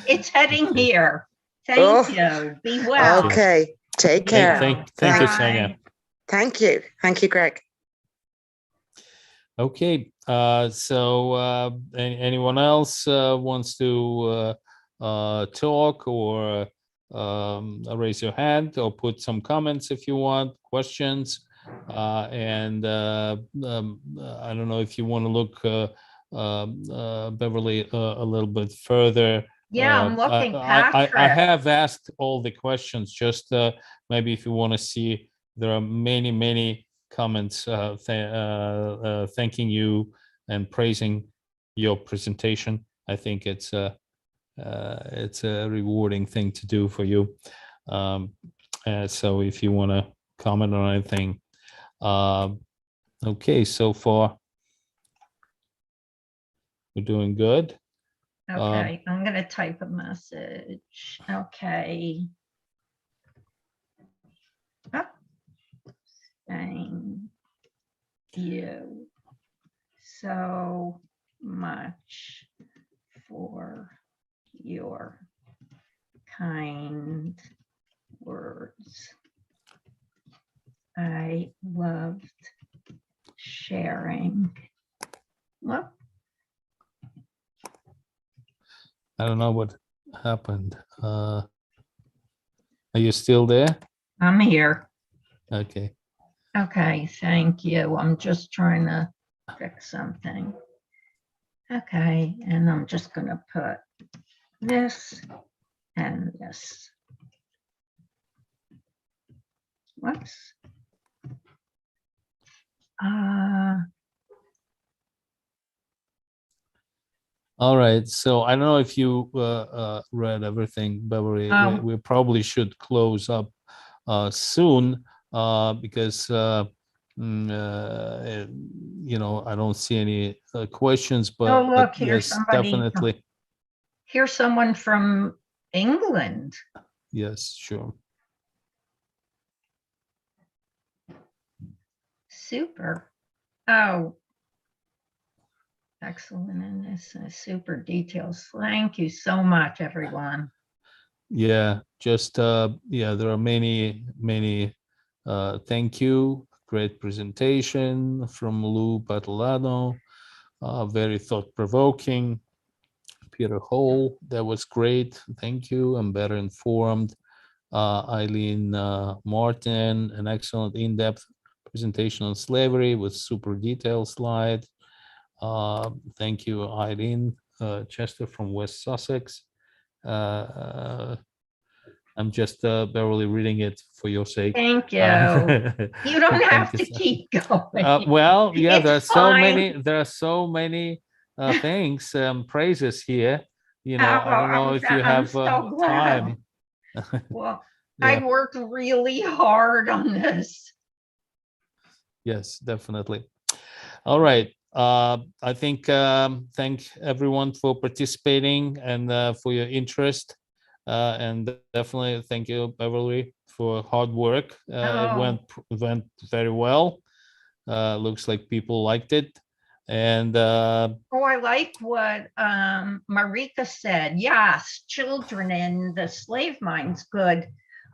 It's heading here. Thank Oh, you. Be well. Okay, take care. Thank you, Bye. Sonia. Thank you. Thank you, Greg. Okay, so anyone else wants to talk or raise your hand or put some comments if you want, questions. And I don't know if you want to look, Beverly, a little bit further. Yeah, I'm looking, I Patrick. have asked all the questions, just maybe if you want to see, there are many comments thanking you and praising your presentation. I think it's a rewarding thing to do for you. So if you want to comment on anything, okay, so far we're doing good. Okay, I'm going to type a message. Okay. Oh. Thank you so much for your kind words. I loved sharing. Well, I don't know what happened. Are you still there? I'm here. Okay. Okay, thank you. I'm just trying to fix something. Okay, and I'm just going to put this and this. Whoops. All right. So I don't know if you read everything, Beverly. We probably should close up soon because you know, I don't see any questions. But, oh, look, here's yes, somebody. definitely. Here's someone from England. Yes, sure. Super. Oh, excellent. And this super details. Thank you so much, everyone. Yeah, just yeah, there are many thank you. Great presentation from Lou Patalano. Very thought-provoking. Peter Hole, that was great. Thank you. I'm better informed. Eileen Martin, an excellent in-depth presentation on slavery with super detailed slide. Thank you, Eileen. Chester from West Sussex. I'm just barely reading it for your sake. Thank you. You don't have to keep going. Well, yeah, It's there are fine. so many things, praises here. You know, Oh, I don't know if you I'm have so glad. time. Well, Yeah. I worked really hard on this. Yes, definitely. All right. I think thank everyone for participating and for your interest. And definitely thank you, Beverly, for hard work. It went very well. Looks like people liked it. And Oh, I like what Marika said. Yes, children in the slave mines could,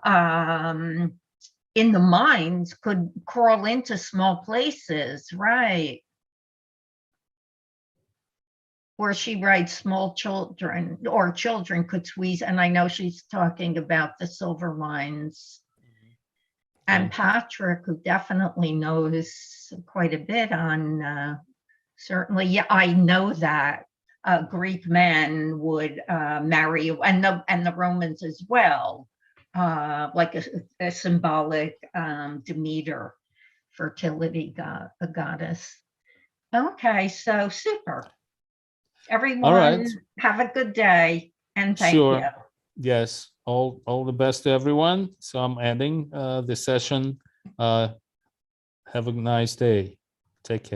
in the mines, could crawl into small places, right? Where she writes small children or children could squeeze, and I know she's talking about the silver mines. And Patrick, who definitely knows quite a bit on, certainly, yeah, I know that Greek men would marry, and the Romans as well, like a symbolic Demeter, fertility a goddess. Okay, so super. Everyone, all right. have a good day, and thank Sure. you. Yes, all the best to everyone. So I'm ending the session. Have a nice day. Take care.